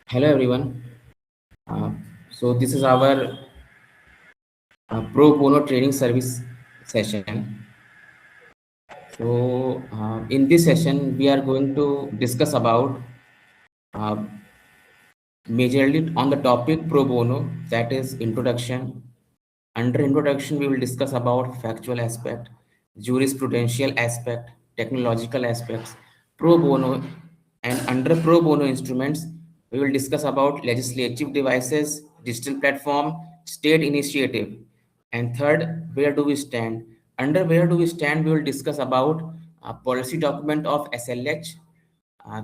Hello everyone. So this is our pro bono training service session. So in this session we are going to discuss about uh, majorly on the topic pro bono, that is introduction. Under introduction we will discuss about factual aspect, jurisprudential aspect, technological aspects, pro bono, and under pro bono instruments we will discuss about legislative devices, digital platform, state initiative, and third, where do we stand. Under where do we stand we will discuss about policy document of SLH.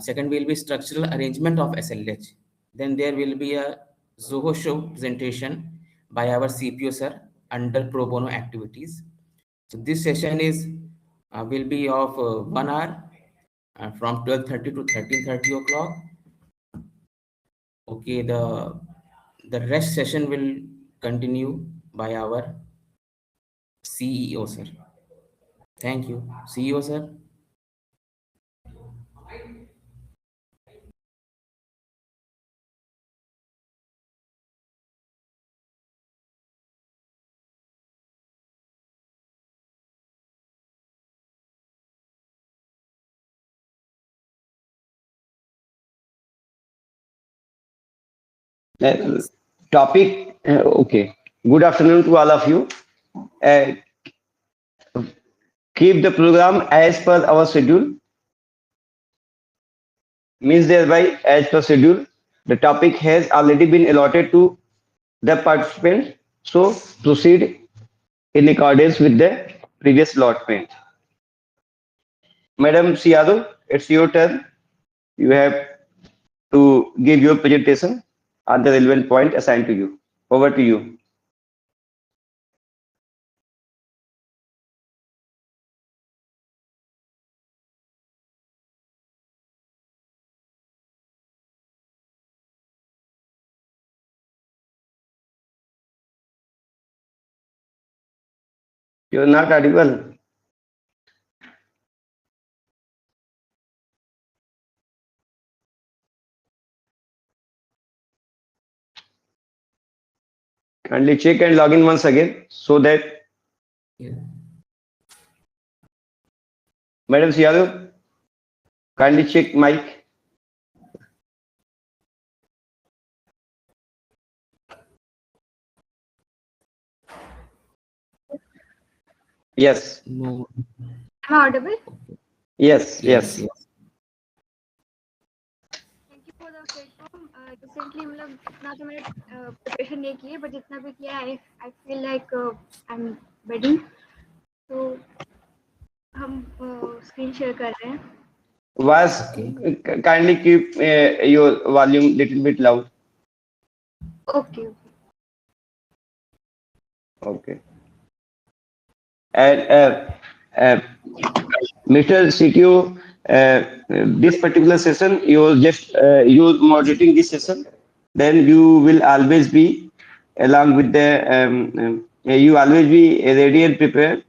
Second will be structural arrangement of SLH. Then there will be a Zoho show presentation by our CPO sir under pro bono activities. So this session is will be of 1 hour from 12:30 to 13:30 o'clock. Okay, the rest session will continue by our CEO sir. Thank you. CEO sir. Uh, Topic. Okay. Good afternoon to all of you. Uh, Keep the program as per our schedule. Means thereby, as per schedule, the topic has already been allotted to the participants. So proceed in accordance with the previous allotment. Madam Siado, it's your turn. You have to give your presentation at the relevant point assigned to you. Over to you. You're not audible. Kindly check and log in once again so that Yeah. Madam Siado, kindly check mic. Yes, No. Am I audible? yes, Yes. yes. Yes. Thank you for the platform recently मतलब इतना तो मैंने preparation नहीं की है but जितना भी किया है I feel like I am ready तो हम स्क्रीन शेयर कर रहे हैं Was Okay. kindly keep your volume little bit loud. Okay Okay. And uh, Mr. CTO, this particular session, you're just you're moderating this session. Then you will always be along with the you always be ready and prepared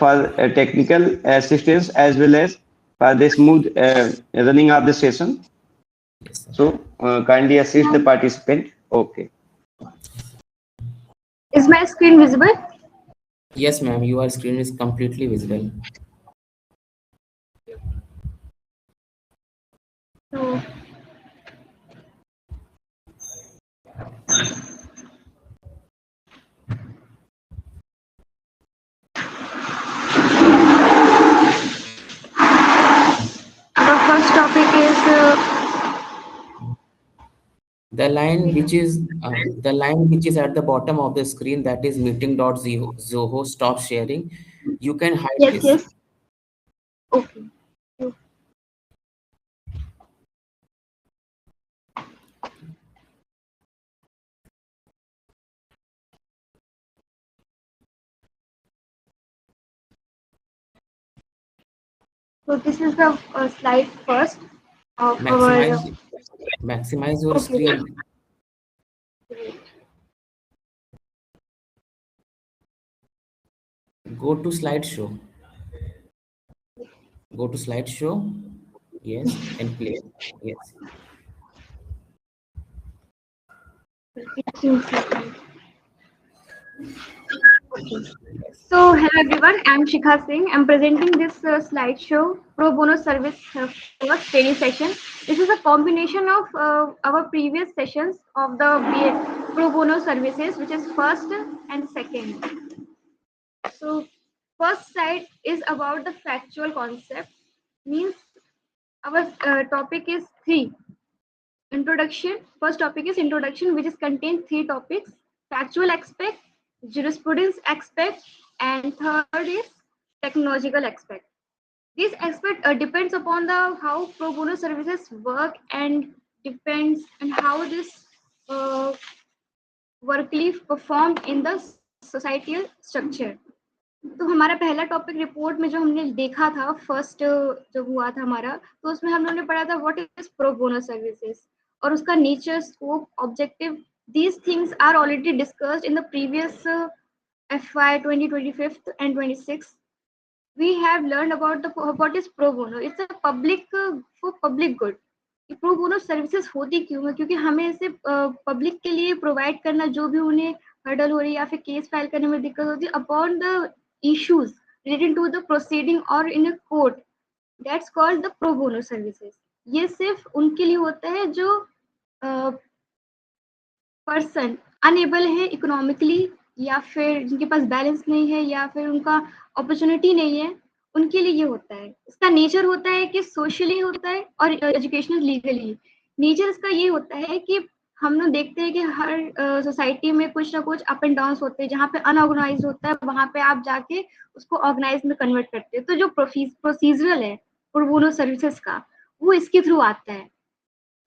for technical assistance as well as for the smooth running of the session. Yes, sir. So kindly assist the participant. Okay. Is my screen visible Yes, ma'am. Your screen is completely visible. तो the first topic is The line which is at the bottom of the screen, that is meeting.zoho stop sharing. You can hide yes this. yes okay so this is the slide first of our Maximize maximize your okay screen. great. Go to slideshow. Go to slideshow. Yes, and clear. Yes. So, hello everyone, I'm Shikha Singh. I'm presenting this slideshow Pro Bono Service first training session. This is a combination of our previous sessions of the Pro Bono services, which is first and second. So, first slide is about the factual concept, means our topic is three. Introduction. First topic is introduction, which is contains three topics: factual aspect, jurisprudence aspect, and third is technological aspect. This aspect depends upon the how pro bono services work and depends on how this workly performed in the societal structure. तो हमारा पहला topic report में जो हमने देखा था first जब हुआ था हमारा, तो उसमें हम लोगों ने पढ़ा था what is pro bono services और उसका nature, scope, objective. These things are already discussed in the previous FY 2025 and 26. We have learned about the what is pro bono. It's a public for public good. Pro bono services होती क्यों है? क्योंकि हमें इसे public के लिए provide करना, जो भी उन्हें हर्डल हो रही है या फिर केस फाइल करने में दिक्कत होती है upon the issues related to the proceeding or in a court, that's called the pro bono services. ये सिर्फ उनके लिए होता है जो पर्सन अनेबल है इकोनॉमिकली, या फिर जिनके पास बैलेंस नहीं है, या फिर उनका अपॉर्चुनिटी नहीं है, उनके लिए ये होता है. इसका नेचर होता है कि सोशली होता है और एजुकेशनल लीगली. नेचर इसका ये होता है कि हम लोग देखते हैं कि हर सोसाइटी में कुछ ना कुछ अप एंड डाउन होते हैं. जहाँ पे अनऑर्गेनाइज होता है वहां पे आप जाके उसको ऑर्गेनाइज में कन्वर्ट करते हैं. तो जो प्रोसीजरल है प्रो बोनो सर्विसेज का, वो इसके थ्रू आता है.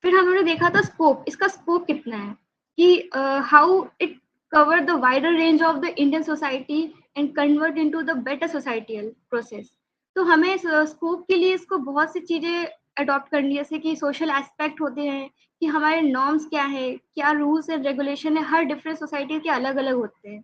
फिर हमने देखा था स्कोप. इसका स्कोप कितना है कि how it cover the wider range of the Indian society and convert into the better societal process. तो हमें स्कोप के लिए इसको बहुत सी चीजें अडॉप्ट करनी है, जैसे कि सोशल एस्पेक्ट होते हैं कि हमारे नॉर्म्स क्या है, क्या रूल्स एंड रेगुलेशन है, हर डिफरेंट सोसाइटी के अलग अलग होते हैं.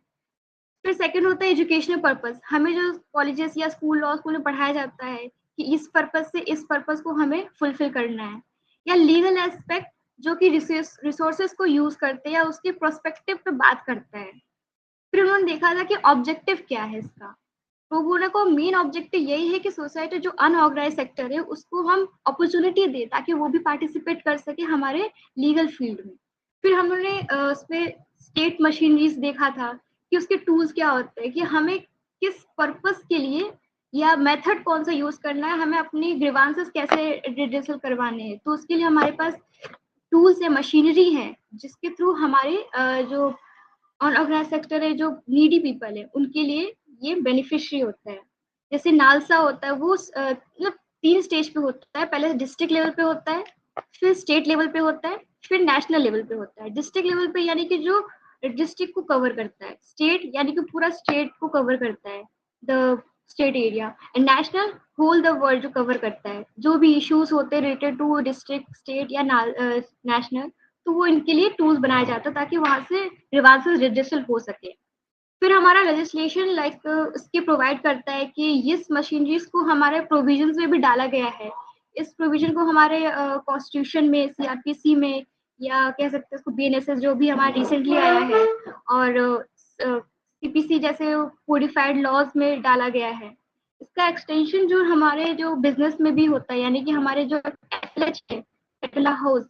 फिर सेकंड होता है एजुकेशनल पर्पस. हमें जो कॉलेजेस या स्कूल में पढ़ाया जाता है कि इस पर्पस से इस पर्पस को हमें फुलफिल करना है. या लीगल एस्पेक्ट जो कि रिसोर्सेज को यूज करते हैं या उसके प्रोस्पेक्टिव पे बात करता है. फिर उन्होंने देखा था कि ऑब्जेक्टिव क्या है इसका. प्रो बोनो को मेन ऑब्जेक्टिव यही है कि सोसाइटी जो अनऑर्गेनाइज सेक्टर है उसको हम अपॉर्चुनिटी दे ताकि वो भी पार्टिसिपेट कर सके हमारे लीगल फील्ड में. फिर हम लोगों ने उसमें स्टेट मशीनरीज देखा था कि उसके टूल्स क्या होते हैं, कि हमें किस पर्पस के लिए या मेथड कौन सा यूज करना है, हमें अपनी ग्रीवांसेस कैसे रिड्यूसल करवाने हैं. तो उसके लिए हमारे पास टूल्स है, मशीनरी है, जिसके थ्रू हमारे जो अनऑर्गेनाइज सेक्टर है, जो नीडी पीपल है, उनके लिए ये बेनिफिशियरी होता है. जैसे नालसा होता है, वो मतलब 3 स्टेज पे होता है. पहले डिस्ट्रिक्ट लेवल पे होता है, फिर स्टेट लेवल पे होता है, फिर नेशनल लेवल पे होता है. डिस्ट्रिक्ट लेवल पे यानी कि जो डिस्ट्रिक्ट को कवर करता है, स्टेट यानी कि पूरा स्टेट को कवर करता है, the state area, and national whole the world जो कवर करता है. जो भी इश्यूज होते हैं रिलेटेड टू डिस्ट्रिक्ट, स्टेट या नेशनल, तो वो इनके लिए टूल्स बनाया जाता है ताकि वहां से ग्रीवांसेस रिड्यूसल हो सके. फिर हमारा लेजिस्लेशन इसके प्रोवाइड करता है कि इस मशीनरीज को हमारे प्रोविजंस में भी डाला गया है. इस प्रोविजन को हमारे कॉन्स्टिट्यूशन में, CRPC में, या कह सकते हैं उसको BNSS जो भी हमारा रिसेंटली आया है, और CPC जैसे कोडिफाइड लॉज में डाला गया है. इसका एक्सटेंशन जो हमारे जो बिजनेस में भी होता है, यानी कि हमारे जो FLH है, टेक्ला हाउस,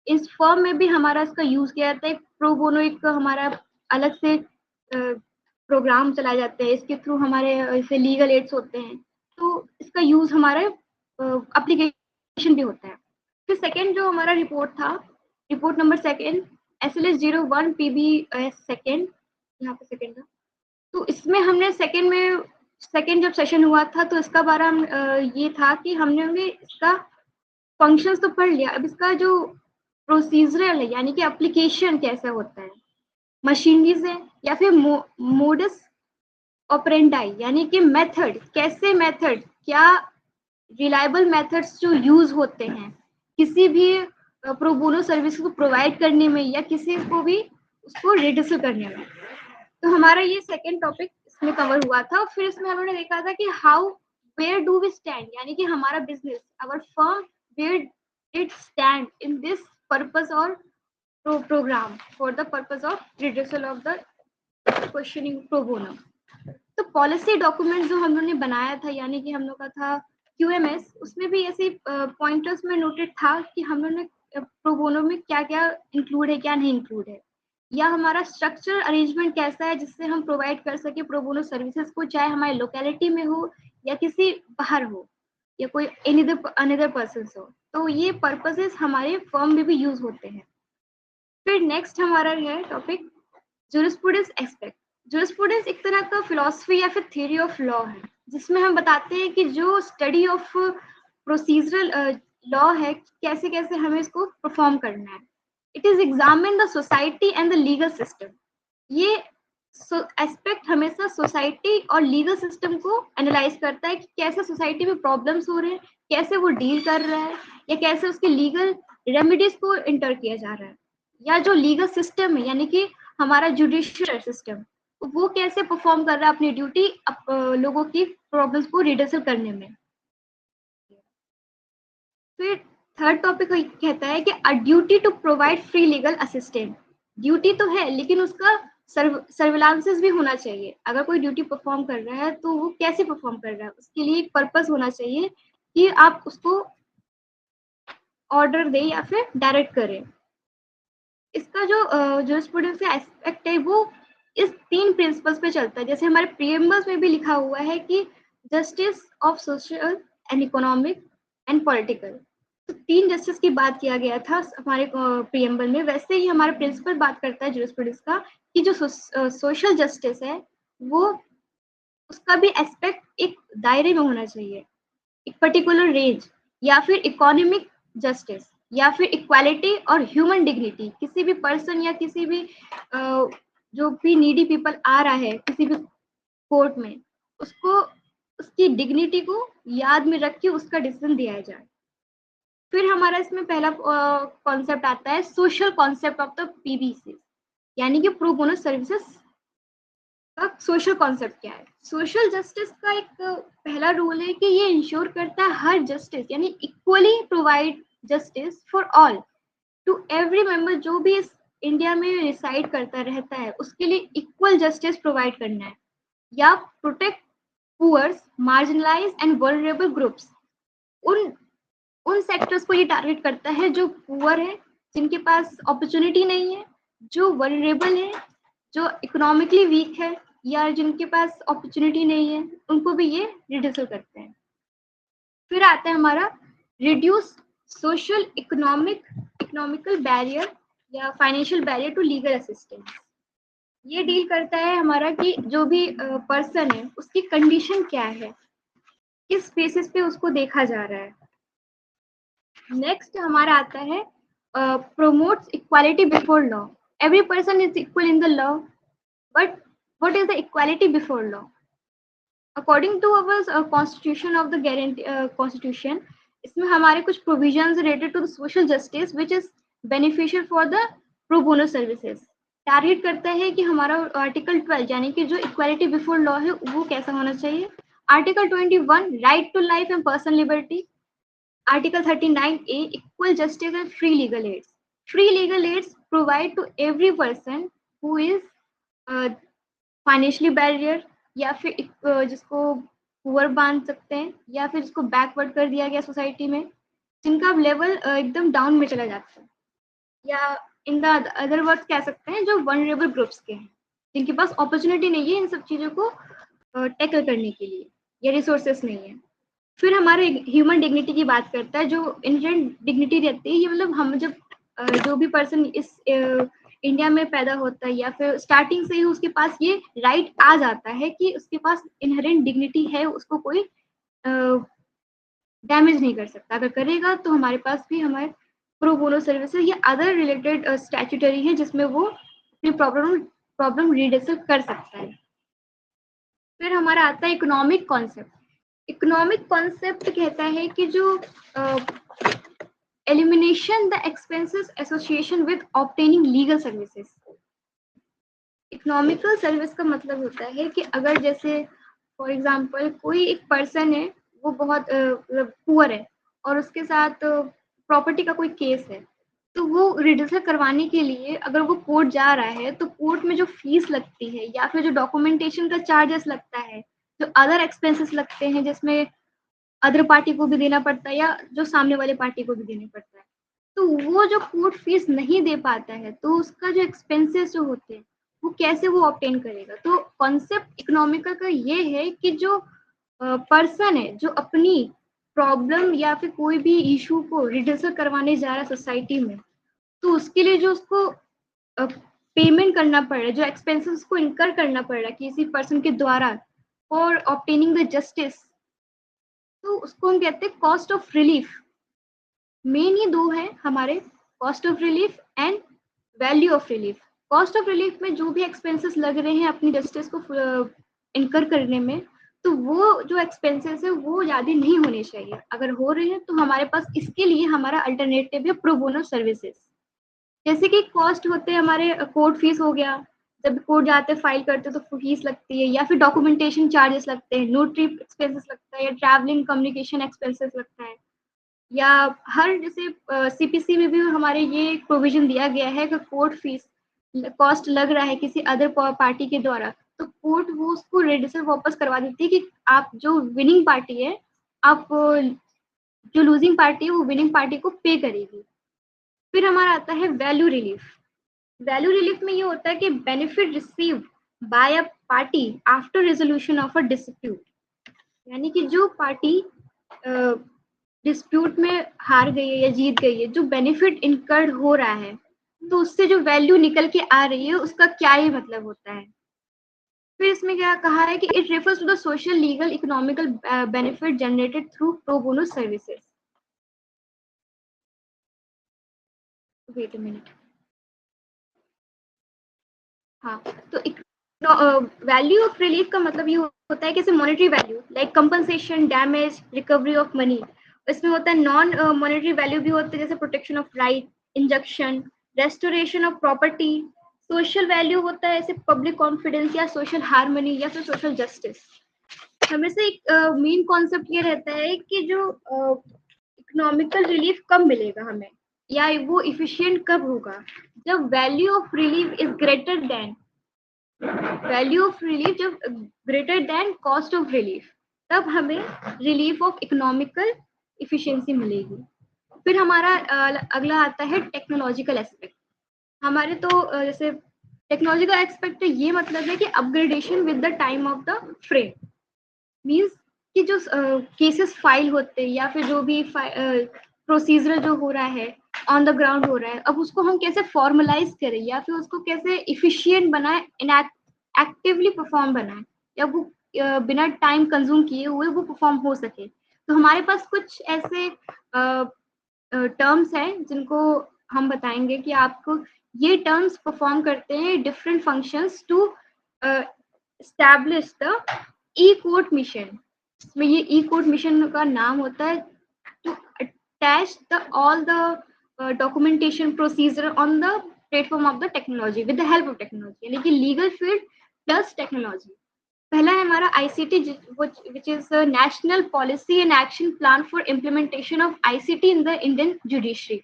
इस फर्म में भी हमारा इसका यूज किया जाता है. प्रो बोनो एक हमारा अलग से प्रोग्राम चलाए जाते हैं, इसके थ्रू हमारे ऐसे लीगल एड्स होते हैं. तो इसका यूज हमारे एप्लीकेशन भी होता है. फिर सेकंड जो हमारा रिपोर्ट था, report number second, SLS 01 PB second, यहाँ पे सेकंड था. तो इसमें हमने सेकंड जब सेशन हुआ था तो इसका बारे हम ये था कि हमने इसका फंक्शंस तो पढ़ लिया. अब इसका जो प्रोसीजरल है, यानी कि एप्लीकेशन कैसे होता है, मशीनरीज है, या फिर मोडस ऑपरेंडाई, यानी कि मेथड, कैसे मेथड, क्या रिलायबल मेथड्स जो यूज होते हैं किसी भी प्रो बोनो सर्विस को प्रोवाइड करने में या किसी को भी उसको रिड्यूस करने में. तो हमारा ये सेकंड टॉपिक इसमें कवर हुआ था. फिर इसमें हमने देखा था कि how where do we stand, यानी कि हमारा business, our firm where it stand in this purpose or program for the purpose of redressal of the questioning pro bono. तो पॉलिसी डॉक्यूमेंट जो हम लोगों ने बनाया था, यानी कि हम लोग का था QMS, उसमें भी ऐसे पॉइंटर्स में नोटेड था कि हम लोगों ने प्रो बोनो में क्या क्या इंक्लूड है, क्या नहीं इंक्लूड है, या हमारा स्ट्रक्चर अरेंजमेंट कैसा है जिससे हम प्रोवाइड कर सके प्रो बोनो सर्विसेज को, चाहे हमारे लोकेलिटी में हो या किसी बाहर हो या कोई अनदर पर्सन हो। तो ये पर्पसेस हमारे फर्म में भी यूज होते हैं। फिर नेक्स्ट हमारा है टॉपिक जूरिस्प्रूडेंस एस्पेक्ट। जूरिस्प्रूडेंस एक तरह का फिलॉसफी या फिर थ्योरी ऑफ लॉ है, जिसमें हम बताते हैं कि जो स्टडी ऑफ प्रोसीजरल लॉ है, कैसे कैसे हमें इसको परफॉर्म करना है। It is examine the society and the legal system. ये एस्पेक्ट हमेशा सोसाइटी और लीगल सिस्टम को एनालाइज करता है कि कैसे सोसाइटी में प्रॉब्लम्स हो रहे हैं, कैसे वो डील कर रहा है, या कैसे उसके लीगल रेमेडीज को इंटर किया जा रहा है, या जो लीगल सिस्टम है यानी कि हमारा जुडिशियल सिस्टम, वो कैसे परफॉर्म कर रहा है अपनी ड्यूटी लोगों की प्रॉब्लम्स को रिडर्सल करने में। फिर थर्ड टॉपिक कहता है कि a duty to provide free legal assistant. Duty तो है, लेकिन उसका सर्विलांसेस भी होना चाहिए। अगर कोई ड्यूटी परफॉर्म कर रहा है तो वो कैसे परफॉर्म कर रहा है, उसके लिए एक पर्पस होना चाहिए कि आप उसको ऑर्डर दें या फिर डायरेक्ट करें। इसका जो जूरिस्प्रूडेंस का एस्पेक्ट है वो इस 3 प्रिंसिपल्स पे चलता है। जैसे हमारे प्रीएम्बल्स में भी लिखा हुआ है कि justice of social and economic and political. तो 3 जस्टिस की बात किया गया था हमारे प्रीएम्बल में। वैसे ही हमारा प्रिंसिपल बात करता है जूरिस्प्रूडेंस का कि जो सोशल जस्टिस है वो उसका भी एस्पेक्ट एक दायरे में होना चाहिए, एक पर्टिकुलर रेंज, या फिर इकोनॉमिक जस्टिस, या फिर इक्वालिटी और ह्यूमन डिग्निटी। किसी भी पर्सन या किसी भी जो भी नीडी पीपल आ रहा है किसी भी कोर्ट में, उसको उसकी डिग्निटी को याद में रख के उसका डिसीजन दिया जाए। फिर हमारा इसमें पहला कॉन्सेप्ट आता है social concept of the PBC, यानी कि प्रो बोनो सर्विसेज का सोशल कॉन्सेप्ट क्या है। सोशल जस्टिस का एक पहला रूल है कि ये इंश्योर करता है हर जस्टिस यानी equally provide justice for all to every member. जो भी इस इंडिया में रिसाइड करता रहता है उसके लिए इक्वल जस्टिस प्रोवाइड करना है, या protect poors, marginalise and vulnerable groups. उन सेक्टर्स को ये टारगेट करता है जो पुअर है, जिनके पास अपॉर्चुनिटी नहीं है, जो वल्नरेबल है, जो इकोनॉमिकली वीक है, या जिनके पास अपॉर्चुनिटी नहीं है, उनको भी ये रिड्यूसल करते हैं। फिर आता है हमारा रिड्यूस सोशल इकोनॉमिकल बैरियर या financial barrier to legal assistance. ये डील करता है हमारा कि जो भी पर्सन है उसकी कंडीशन क्या है, किस बेसिस पे उसको देखा जा रहा है। नेक्स्ट हमारा आता है promotes equality before law. Every person is equal in the law, but what is the equality before law? According to our constitution of the guarantee constitution, इसमें हमारे कुछ provisions related to the social justice which is beneficial for the pro bono services target करता है कि हमारा article 12 यानी कि जो इक्वालिटी बिफोर लॉ है वो कैसा होना चाहिए। Article 21 right to life and personal liberty. Article 39A equal justice and free legal aids. Free legal aids provide to every person who is financially barrier या फिर जिसको पुअर मान सकते हैं या फिर जिसको बैकवर्ड कर दिया गया सोसाइटी में, जिनका लेवल एकदम डाउन में चला जाता है, या इन द अदर वर्ड्स कह सकते हैं जो वनरेबल ग्रुप्स के हैं, जिनके पास अपॉर्चुनिटी नहीं है इन सब चीज़ों को टैकल करने के लिए या रिसोर्सेस नहीं है। फिर हमारे ह्यूमन डिग्निटी की बात करता है। जो इनहेरेंट डिग्निटी रहती है, ये मतलब हम जब जो भी पर्सन इस इंडिया में पैदा होता है या फिर स्टार्टिंग से ही उसके पास ये राइट आ जाता है कि उसके पास इनहेरेंट डिग्निटी है, उसको कोई डैमेज नहीं कर सकता। अगर करेगा तो हमारे पास भी हमारे प्रो बोनो सर्विसेज या अदर रिलेटेड स्टैट्यूटरी है जिसमें वो अपनी प्रॉब्लम रिडर्सल कर सकता है। फिर हमारा आता है इकोनॉमिक कॉन्सेप्ट। इकोनॉमिक कॉन्सेप्ट कहता है कि जो elimination the expenses association with obtaining legal services. Economical service का मतलब होता है कि अगर जैसे फॉर एग्जांपल कोई एक पर्सन है वो बहुत पुअर है और उसके साथ प्रॉपर्टी का कोई केस है, तो वो रिड्यूसर करवाने के लिए अगर वो कोर्ट जा रहा है तो कोर्ट में जो फीस लगती है या फिर जो डॉक्यूमेंटेशन का चार्जेस लगता है, जो अदर एक्सपेंसेस लगते हैं जिसमें अदर पार्टी को भी देना पड़ता है या जो सामने वाले पार्टी को भी देना पड़ता है, तो वो जो कोर्ट फीस नहीं दे पाता है तो उसका जो एक्सपेंसेस जो होते हैं वो कैसे वो ऑब्टेन करेगा। तो कॉन्सेप्ट इकोनॉमिकल का ये है कि जो पर्सन है जो अपनी प्रॉब्लम या फिर कोई भी इशू को रिड्यूसर करवाने जा रहा है सोसाइटी में, तो उसके लिए जो उसको पेमेंट करना पड़ रहा है, जो एक्सपेंसेस उसको इनकर करना पड़ रहा है किसी पर्सन के द्वारा फॉर ऑब्टेनिंग द जस्टिस, तो उसको हम कहते हैं कॉस्ट ऑफ रिलीफ। मेन ये दो है हमारे, cost of relief and value of relief. Cost of relief में जो भी एक्सपेंसेस लग रहे हैं अपनी जस्टिस को इनकर करने में, तो वो जो एक्सपेंसेस है वो ज़्यादा नहीं होने चाहिए। अगर हो रहे हैं तो हमारे पास इसके लिए हमारा अल्टरनेटिव है प्रो बोनो सर्विसेज। जैसे कि कॉस्ट होते हैं हमारे कोर्ट फीस हो गया, जब कोर्ट जाते हैं फाइल करते हैं तो फीस लगती है, या फिर डॉक्यूमेंटेशन चार्जेस लगते हैं, नोटरी एक्सपेंसेस लगता है, या ट्रैवलिंग कम्युनिकेशन एक्सपेंसेस लगता है, या हर जैसे सीपीसी में भी हमारे ये प्रोविजन दिया गया है कि कोर्ट फीस कॉस्ट लग रहा है किसी अदर पार्टी के द्वारा, तो कोर्ट वो उसको रिड्यूसर वापस करवा देती है कि आप जो विनिंग पार्टी है, आप जो लूजिंग पार्टी है वो विनिंग पार्टी को पे करेगी। फिर हमारा आता है वैल्यू रिलीफ। वैल्यू रिलीफ में ये होता है कि benefit received by a party after resolution of a dispute, यानी कि जो पार्टी डिस्प्यूट में हार गई है या जीत गई है, जो बेनिफिट इनकर्ड हो रहा है, तो उससे जो वैल्यू निकल के आ रही है उसका क्या ही मतलब होता है। फिर इसमें क्या कहा है कि it refers to the social legal economical benefit generated through pro bono services. Wait a minute. हाँ, तो वैल्यू ऑफ रिलीफ का मतलब ये होता है कि monetary value like compensation, damage, recovery of money. इसमें होता है नॉन मॉनेटरी वैल्यू भी होते हैं जैसे protection of right, injunction, restoration of property. Social value होता है ऐसे पब्लिक कॉन्फिडेंस या सोशल हार्मनी या फिर सोशल जस्टिस। हमेशा एक मेन कॉन्सेप्ट ये रहता है कि जो इकोनॉमिकल रिलीफ कब मिलेगा हमें, या वो इफिशिएंट कब होगा, जब value of relief is greater than value of relief, जब greater than cost of relief, तब हमें रिलीफ ऑफ इकोनॉमिकल इफिशिएंसी मिलेगी। फिर हमारा अगला आता है टेक्नोलॉजिकल एस्पेक्ट। हमारे तो जैसे टेक्नोलॉजिकल एस्पेक्ट ये मतलब है कि upgradation with the time of the frame. Means कि जो केसेस फाइल होते हैं या फिर जो भी प्रोसीजर जो हो रहा है ऑन द ग्राउंड हो रहा है, अब उसको हम कैसे फॉर्मलाइज करें या फिर उसको कैसे इफिशिएंट बनाए, एक्टिवली परफॉर्म बनाए, या वो बिना टाइम कंज्यूम किए हुए वो परफॉर्म हो सके। तो हमारे पास कुछ ऐसे टर्म्स हैं जिनको हम बताएंगे कि आपको ये टर्म्स परफॉर्म करते हैं different functions to establish the e court mission. इसमें ये ई कोर्ट मिशन का नाम होता है to attach the all the documentation procedure on the platform of the technology with the help of technology, यानी कि लीगल फील्ड प्लस टेक्नोलॉजी। पहला है हमारा ICT, which is national policy and action plan for implementation of ICT in the Indian judiciary.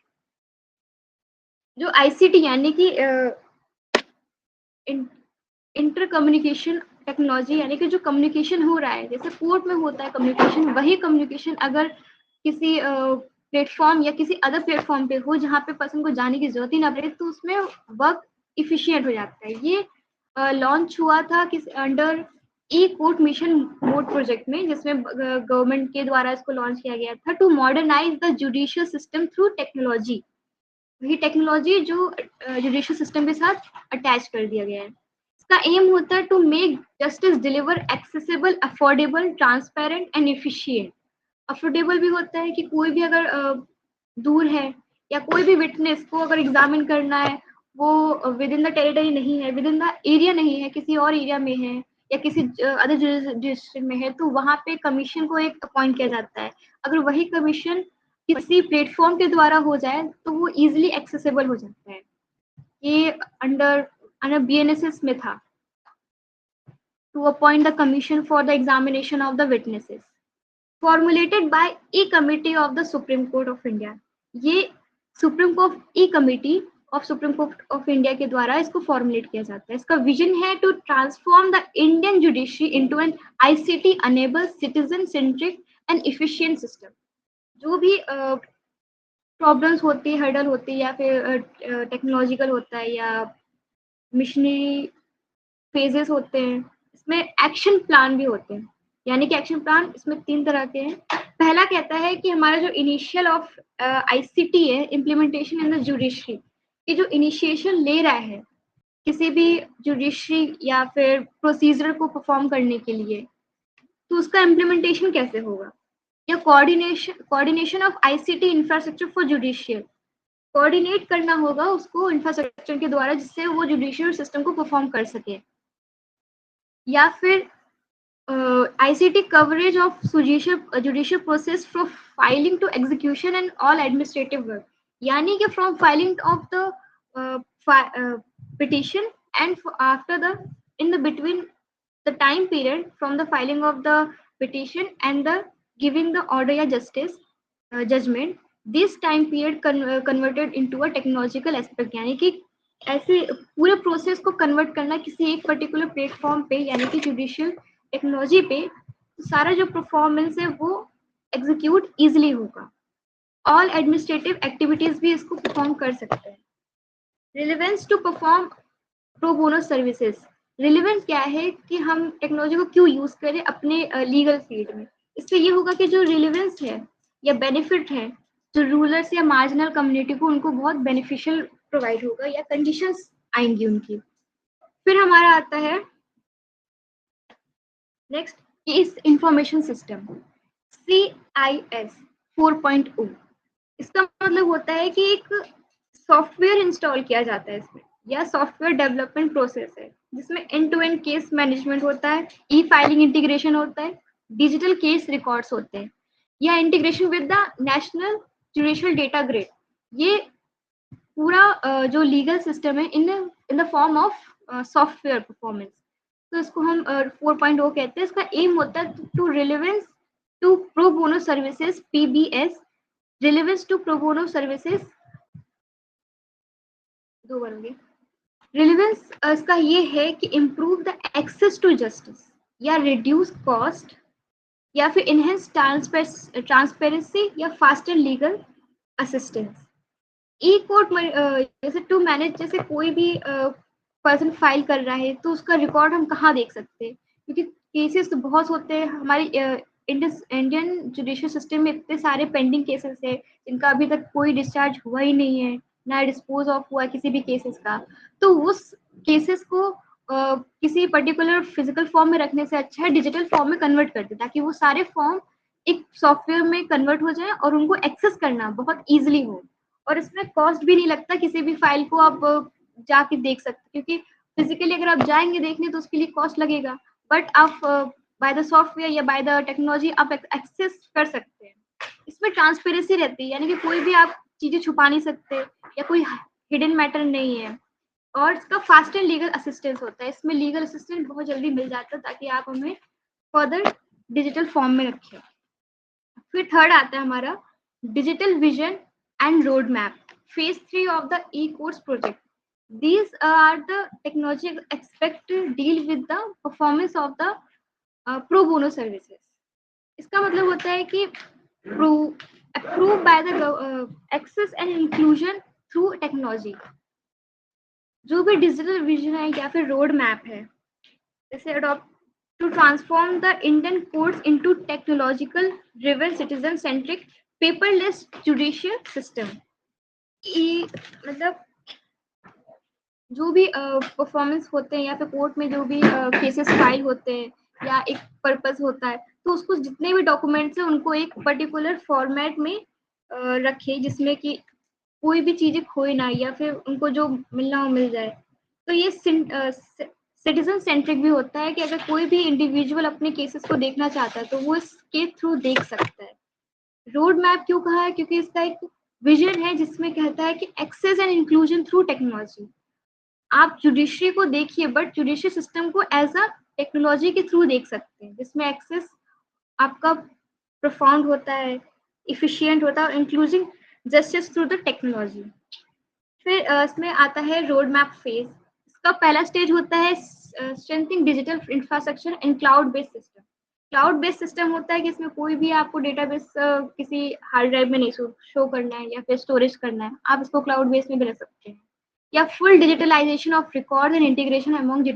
जो ICT यानी कि inter communication technology, यानी कि जो कम्युनिकेशन हो रहा है जैसे कोर्ट में होता है कम्युनिकेशन, वही कम्युनिकेशन अगर किसी प्लेटफॉर्म या किसी अदर प्लेटफॉर्म पे हो जहाँ पे पर्सन को जाने की जरूरत ही ना पड़े, तो उसमें वर्क इफिशिएंट हो जाता है। ये लॉन्च हुआ था किस अंडर ई कोर्ट मिशन मोड प्रोजेक्ट में, जिसमें गवर्नमेंट के द्वारा इसको लॉन्च किया गया था to modernise the judicial system through technology. वही टेक्नोलॉजी जो जुडिशियल सिस्टम के साथ अटैच कर दिया गया है। इसका एम होता है to make justice deliver accessible, affordable, transparent and efficient. Affordable भी होता है कि कोई भी अगर दूर है या कोई भी विटनेस को अगर एग्जामिन करना है, वो विद इन द टेरिटरी नहीं है, विद इन द एरिया नहीं है, किसी और एरिया में है या किसी अदर जुरिस्डिक्शन में है, तो वहाँ पे कमीशन को एक अपॉइंट किया जाता है। अगर वही कमीशन किसी प्लेटफॉर्म के द्वारा हो जाए तो वो इजिली एक्सेसिबल हो जाता है। ये अंडर बीएनएसएस में था, to appoint the commission for the examination of the witnesses. formulated by a committee of the Supreme Court of India. ये supreme court E committee of supreme court of India के द्वारा इसको formulate किया जाता है. इसका विजन है to transform the Indian judiciary into an ICT enable citizen centric and efficient system. जो भी प्रॉब्लम्स होती है, हर्डल होती है, या फिर टेक्नोलॉजिकल होता है या मिशनरी फेजेस होते हैं, इसमें एक्शन प्लान भी होते हैं. यानी कि एक्शन प्लान इसमें 3 तरह के हैं. पहला कहता है कि हमारा जो इनिशियल ऑफ आईसीटी है, इम्प्लीमेंटेशन इन द जुडिशरी, कि जो इनिशिएशन ले रहा है किसी भी जुडिशरी या फिर प्रोसीजर को परफॉर्म करने के लिए, तो उसका इम्प्लीमेंटेशन कैसे होगा. या coordination of ICT infrastructure for judicial, coordinate करना होगा उसको इंफ्रास्ट्रक्चर के द्वारा जिससे वो जुडिशियल सिस्टम को परफॉर्म कर सके. या फिर ICT coverage of judicial process from filing to execution and all administrative work. यानी कि from filing of the petition and after the in the between the time period from the filing of the petition and the giving the order या judgment, this time period converted into a technological aspect. यानी कि ऐसे पूरे process को convert करना किसी एक particular platform पे, यानी कि जुडिशियल टेक्नोलॉजी पे, सारा जो परफॉर्मेंस है वो एग्जीक्यूट इजीली होगा. ऑल एडमिनिस्ट्रेटिव एक्टिविटीज भी इसको परफॉर्म कर सकते हैं. Relevance to perform pro bono services. Relevance क्या है कि हम टेक्नोलॉजी को क्यों यूज करें अपने लीगल फील्ड में. इससे ये होगा कि जो रिलेवेंस है या बेनिफिट है, जो रूलर्स या मार्जिनल कम्युनिटी को उनको बहुत बेनिफिशियल प्रोवाइड होगा या कंडीशंस आएंगी उनकी. फिर हमारा आता है next case information system, CIS 4.0. इसका मतलब होता है कि एक सॉफ्टवेयर इंस्टॉल किया जाता है इसमें, या सॉफ्टवेयर डेवलपमेंट प्रोसेस है जिसमें end to end case management होता है, ई फाइलिंग इंटीग्रेशन होता है, डिजिटल केस रिकॉर्ड्स होते हैं, या integration with the national judicial data grid. ये पूरा जो लीगल सिस्टम है in the form of software performance. तो इसको हम 4.0 कहते हैं. इसका एम होता है to relevance to pro bono services, PBS, relevance to pro bono services, 2 बार होंगे. रिलेवेंस इसका ये है कि improve the access to justice, या रिड्यूस कॉस्ट, या फिर इनहेंस ट्रांसपेरेंसी, या faster legal assistance. E court जैसे टू मैनेज, जैसे कोई भी पर्सन फाइल कर रहा है तो उसका रिकॉर्ड हम कहाँ देख सकते हैं, क्योंकि केसेस तो बहुत होते हैं. हमारी इंडियन जुडिशियल सिस्टम में इतने सारे पेंडिंग केसेस है जिनका अभी तक कोई डिस्चार्ज हुआ ही नहीं है, ना डिस्पोज ऑफ हुआ किसी भी केसेस का. तो उस केसेस को किसी पर्टिकुलर फिजिकल फॉर्म में रखने से अच्छा है डिजिटल फॉर्म में कन्वर्ट कर दे, ताकि वो सारे फॉर्म एक सॉफ्टवेयर में कन्वर्ट हो जाए और उनको एक्सेस करना बहुत ईजिली हो. और इसमें कॉस्ट भी नहीं लगता, किसी भी फाइल को आप जाके देख सकते, क्योंकि फिजिकली अगर आप जाएंगे देखने तो उसके लिए कॉस्ट लगेगा, बट आप बाय द सॉफ्टवेयर या बाय द टेक्नोलॉजी आप एक्सेस कर सकते हैं. इसमें ट्रांसपेरेंसी रहती है, यानी कि कोई भी आप चीजें छुपा नहीं सकते या कोई हिडन मैटर नहीं है. और इसका फास्टर लीगल असिस्टेंस होता है. इसमें लीगल असिस्टेंस बहुत जल्दी मिल जाता है ताकि आप हमें फर्दर डिजिटल फॉर्म में रखें. फिर थर्ड आता है हमारा digital vision and roadmap, phase 3 of the e-courts project. These are the technology expect to deal with the performance of the pro bono services. इसका मतलब होता है कि approve by the access and inclusion through technology. जो भी digital vision है या फिर रोड मैप है, जैसे adopt to transform the Indian courts into technological driven citizen centric paperless judicial system. मतलब जो भी परफॉर्मेंस होते हैं या फिर कोर्ट में जो भी केसेस फाइल होते हैं या एक पर्पस होता है, तो उसको जितने भी डॉक्यूमेंट्स हैं उनको एक पर्टिकुलर फॉर्मेट में रखे जिसमें कि कोई भी चीजें खोए ना या फिर उनको जो मिलना हो मिल जाए. तो ये सिटीजन सेंट्रिक भी होता है कि अगर कोई भी इंडिविजुअल अपने केसेस को देखना चाहता है तो वो इसके थ्रू देख सकता है. रोड मैप क्यों कहा है, क्योंकि इसका एक विजन है जिसमें कहता है कि access and inclusion through technology. आप जुडिशरी को देखिए बट जुडिशरी सिस्टम को एज अ टेक्नोलॉजी के थ्रू देख सकते हैं, जिसमें एक्सेस आपका प्रोफाउंड होता है, इफिशिएंट होता है और inclusive justice through the technology. फिर इसमें आता है रोड मैप फेज। इसका पहला स्टेज होता है strengthening digital infrastructure in cloud based system. Cloud based system होता है कि इसमें कोई भी आपको डेटाबेस किसी हार्ड ड्राइव में नहीं शो करना है या फिर स्टोरेज करना है, आप इसको क्लाउड बेस्ड में भी रख सकते हैं। या full digitalisation of record and integration among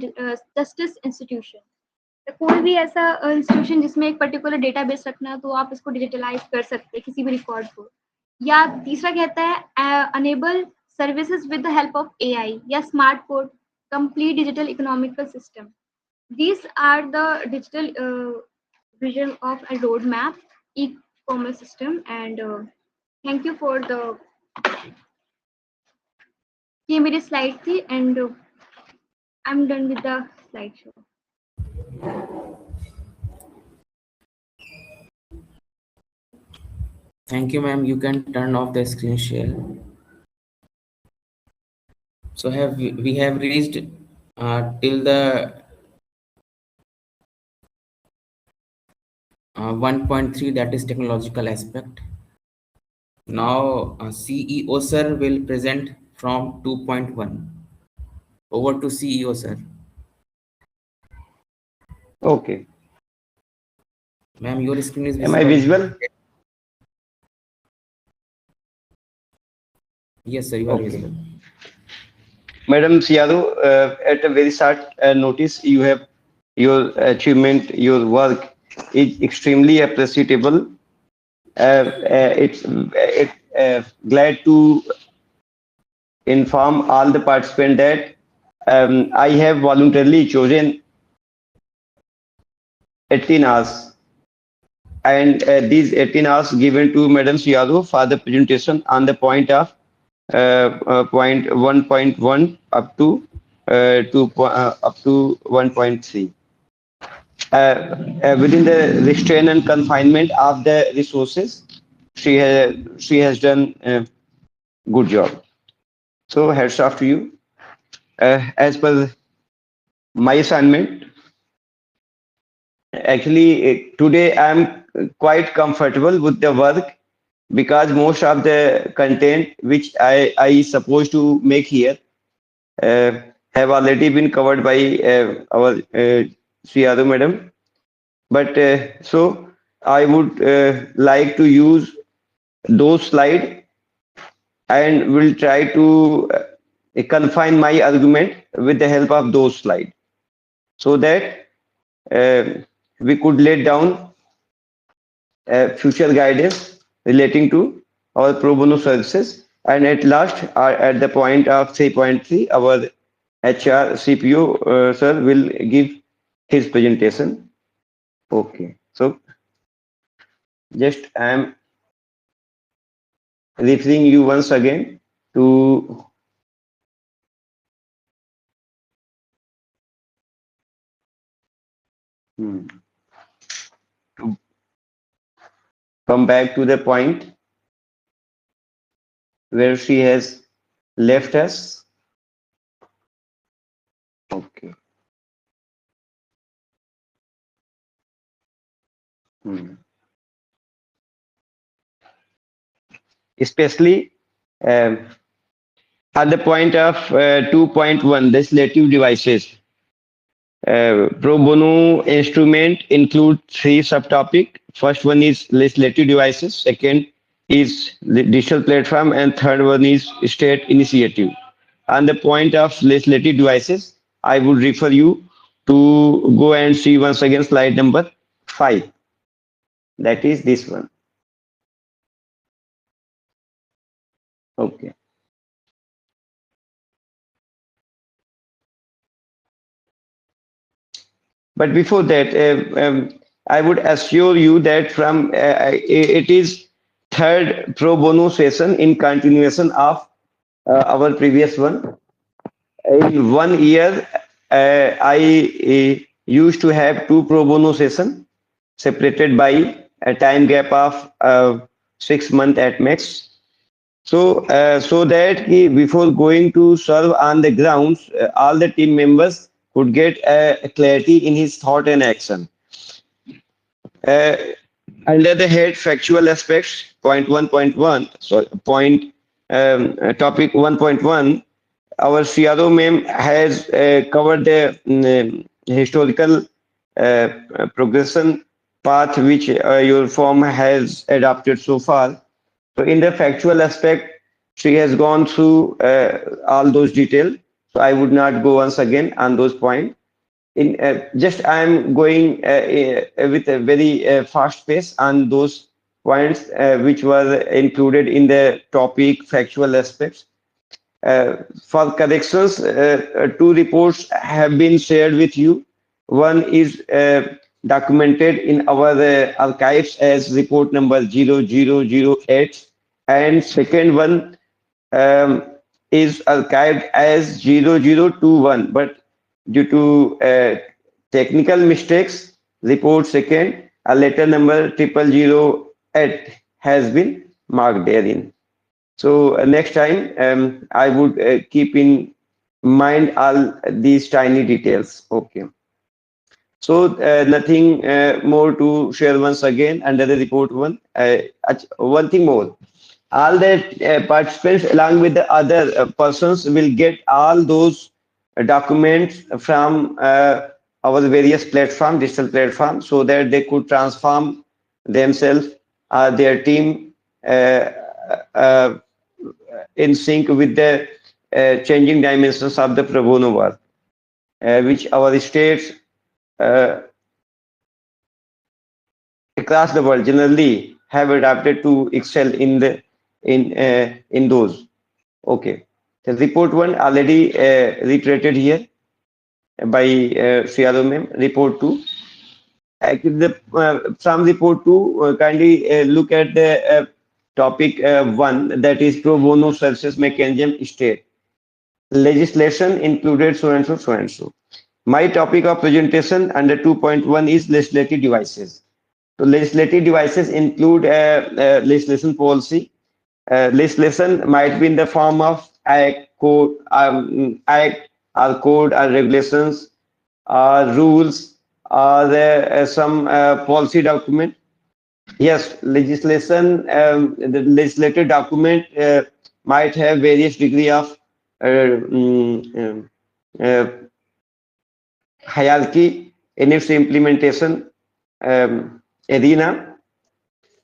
justice institution. कोई भी ऐसा इंस्टीट्यूशन जिसमें एक पर्टिकुलर डेटाबेस रखना है तो आप इसको डिजिटलाइज कर सकते हैं किसी भी रिकॉर्ड को। या तीसरा कहता है enable services with the help of AI या smart code, complete digital economical system. These are the digital vision of a roadmap e-commerce system. And thank you for the ये मेरी स्लाइड थी and I'm done with the slideshow. Thank you, ma'am. You can turn off the screen share. So we have reached till the 1.3, that is technological aspect. Now CEO sir will present from 2.1. Over to CEO sir. Okay. Ma'am, your screen is Am I visible? Yes, sir, you are Okay. visible. Madam Siado, at a very short notice, you have your achievement, your work is extremely appreciable. It's glad to inform all the participants that I have voluntarily chosen 18 hours, and these 18 hours given to Madam Siado for the presentation on the point of point 1.1 up to up to 1.3. Within the restraint and confinement of the resources, she has done a good job. So hats off to you. As per my assignment, actually today I am quite comfortable with the work because most of the content which I supposed to make here have already been covered by our Sriyadu madam. But so I would like to use those slides and will try to confine my argument with the help of those slides so that we could lay down future guidance relating to our pro bono services. And at last, at the point of 3.3, our HR CPO sir will give his presentation. Okay, so just I am referring you once again to to come back to the point where she has left us. Okay. Especially at the point of 2.1, legislative devices. Pro bono instrument include three subtopic. First one is legislative devices. Second is the digital platform, and third one is state initiative. On the point of legislative devices, I would refer you to go and see once again slide number 5. That is this one. Okay. But before that, I would assure you that from it is third pro bono session in continuation of our previous one. In 1 year, I used to have two pro bono sessions separated by a time gap of 6 months at max. So, so that before going to serve on the grounds, all the team members could get clarity in his thought and action. Under the head factual aspects, point 1.1, so topic 1.1, our CRO ma'am has covered the historical progression path which your firm has adopted so far. So in the factual aspect, she has gone through all those details. So I would not go once again on those points. In just I am going with a very fast pace on those points which were included in the topic factual aspects. For corrections, two reports have been shared with you. One is documented in our archives as report number 0008, and second one um, is archived as 0021, but due to technical mistakes, report second, a letter number 0008 has been marked therein. So next time, I would keep in mind all these tiny details. Okay. So nothing more to share once again under the report one. One thing more. All the participants along with the other persons will get all those documents from our various platform, digital platform, so that they could transform themselves, their team, uh, uh, in sync with the changing dimensions of the pro bono work, which our states uh, across the world generally have adapted to excel in those. Okay, the report one already reiterated here by CRO ma'am. Report two. From report two, kindly look at the topic one, that is pro bono services mechanism state. Legislation included so and so, so and so. My topic of presentation under 2.1 is legislative devices. So legislative devices include legislation policy. Legislation might be in the form of act or code or regulations or rules or some policy document. Yes, legislation, the legislative document might have various degree of uh, hierarchy in its implementation arena.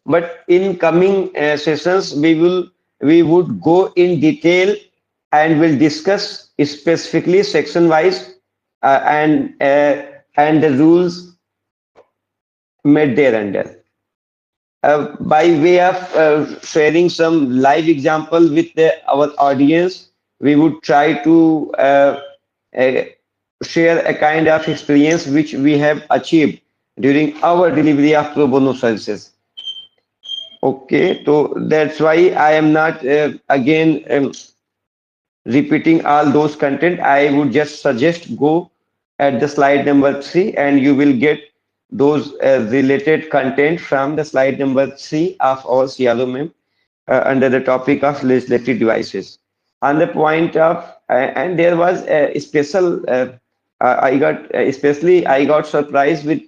But in coming sessions, we would go in detail and will discuss specifically section wise and the rules made thereunder. By way of sharing some live example with our audience, we would try to uh, share a kind of experience which we have achieved during our delivery of pro bono services. Okay, so that's why I am not again repeating all those content. I would just suggest go at the slide number 3 and you will get those related content from the slide number 3 of our CRM under the topic of legislative devices. On the point of, and there was a special, I got, especially I got surprised with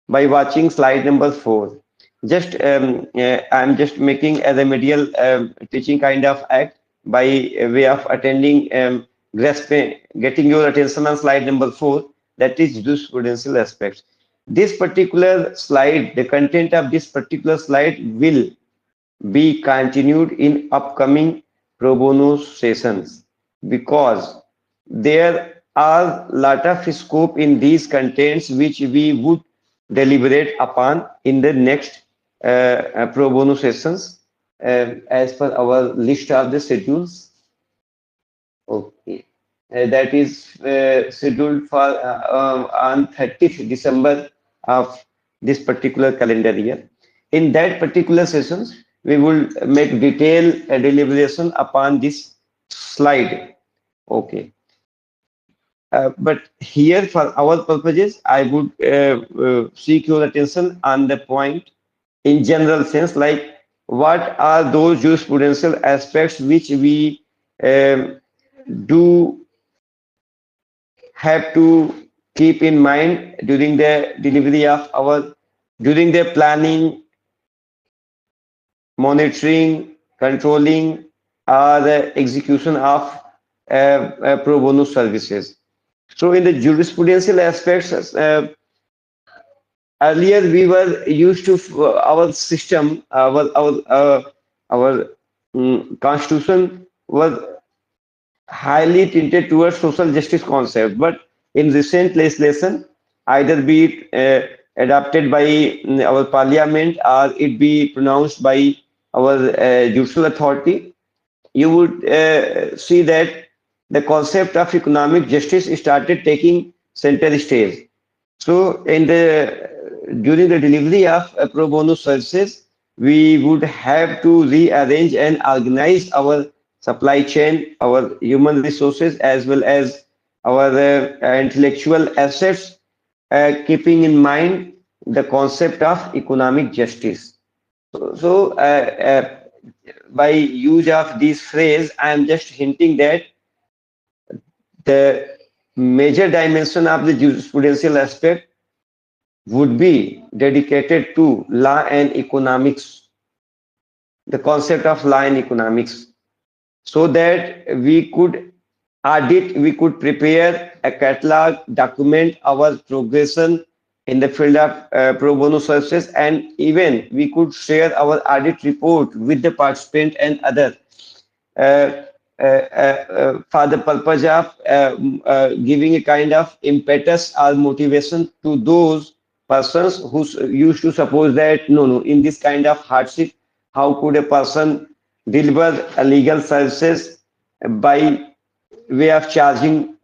by watching slide number 4. Just I'm just making a remedial teaching kind of act by way of attending grasping, getting your attention on slide number 4, that is jurisprudential aspects. This particular slide, the content of this particular slide will be continued in upcoming pro bono sessions, because there are lot of scope in these contents which we would deliberate upon in the next pro bono sessions as per our list of the schedules. Okay. That is scheduled for on 30th December of this particular calendar year. In that particular sessions, we will make detailed deliberation upon this slide. Okay. But here, for our purposes, I would seek your attention on the point in general sense, like what are those jurisprudential aspects which we do have to keep in mind during the delivery of our, during the planning monitoring, controlling, or the execution of pro bono services. So in the jurisprudential aspects, earlier we were used to our system, our constitution was highly tinted towards social justice concept, but in recent legislation, either be it adopted by our parliament or it be pronounced by our judicial authority, you would see that the concept of economic justice started taking center stage. So in the during the delivery of pro bono services, we would have to rearrange and organize our supply chain, our human resources, as well as our intellectual assets, keeping in mind the concept of economic justice. So, by use of this phrase, I am just hinting that the major dimension of the jurisprudential aspect would be dedicated to law and economics, the concept of law and economics, so that we could audit, we could prepare a catalog, document our progression in the field of pro bono services, and even we could share our audit report with the participant and other uh, for the purpose of giving a kind of impetus or motivation to those persons who used to suppose that no, in this kind of hardship, how could a person deliver a legal services by way of charging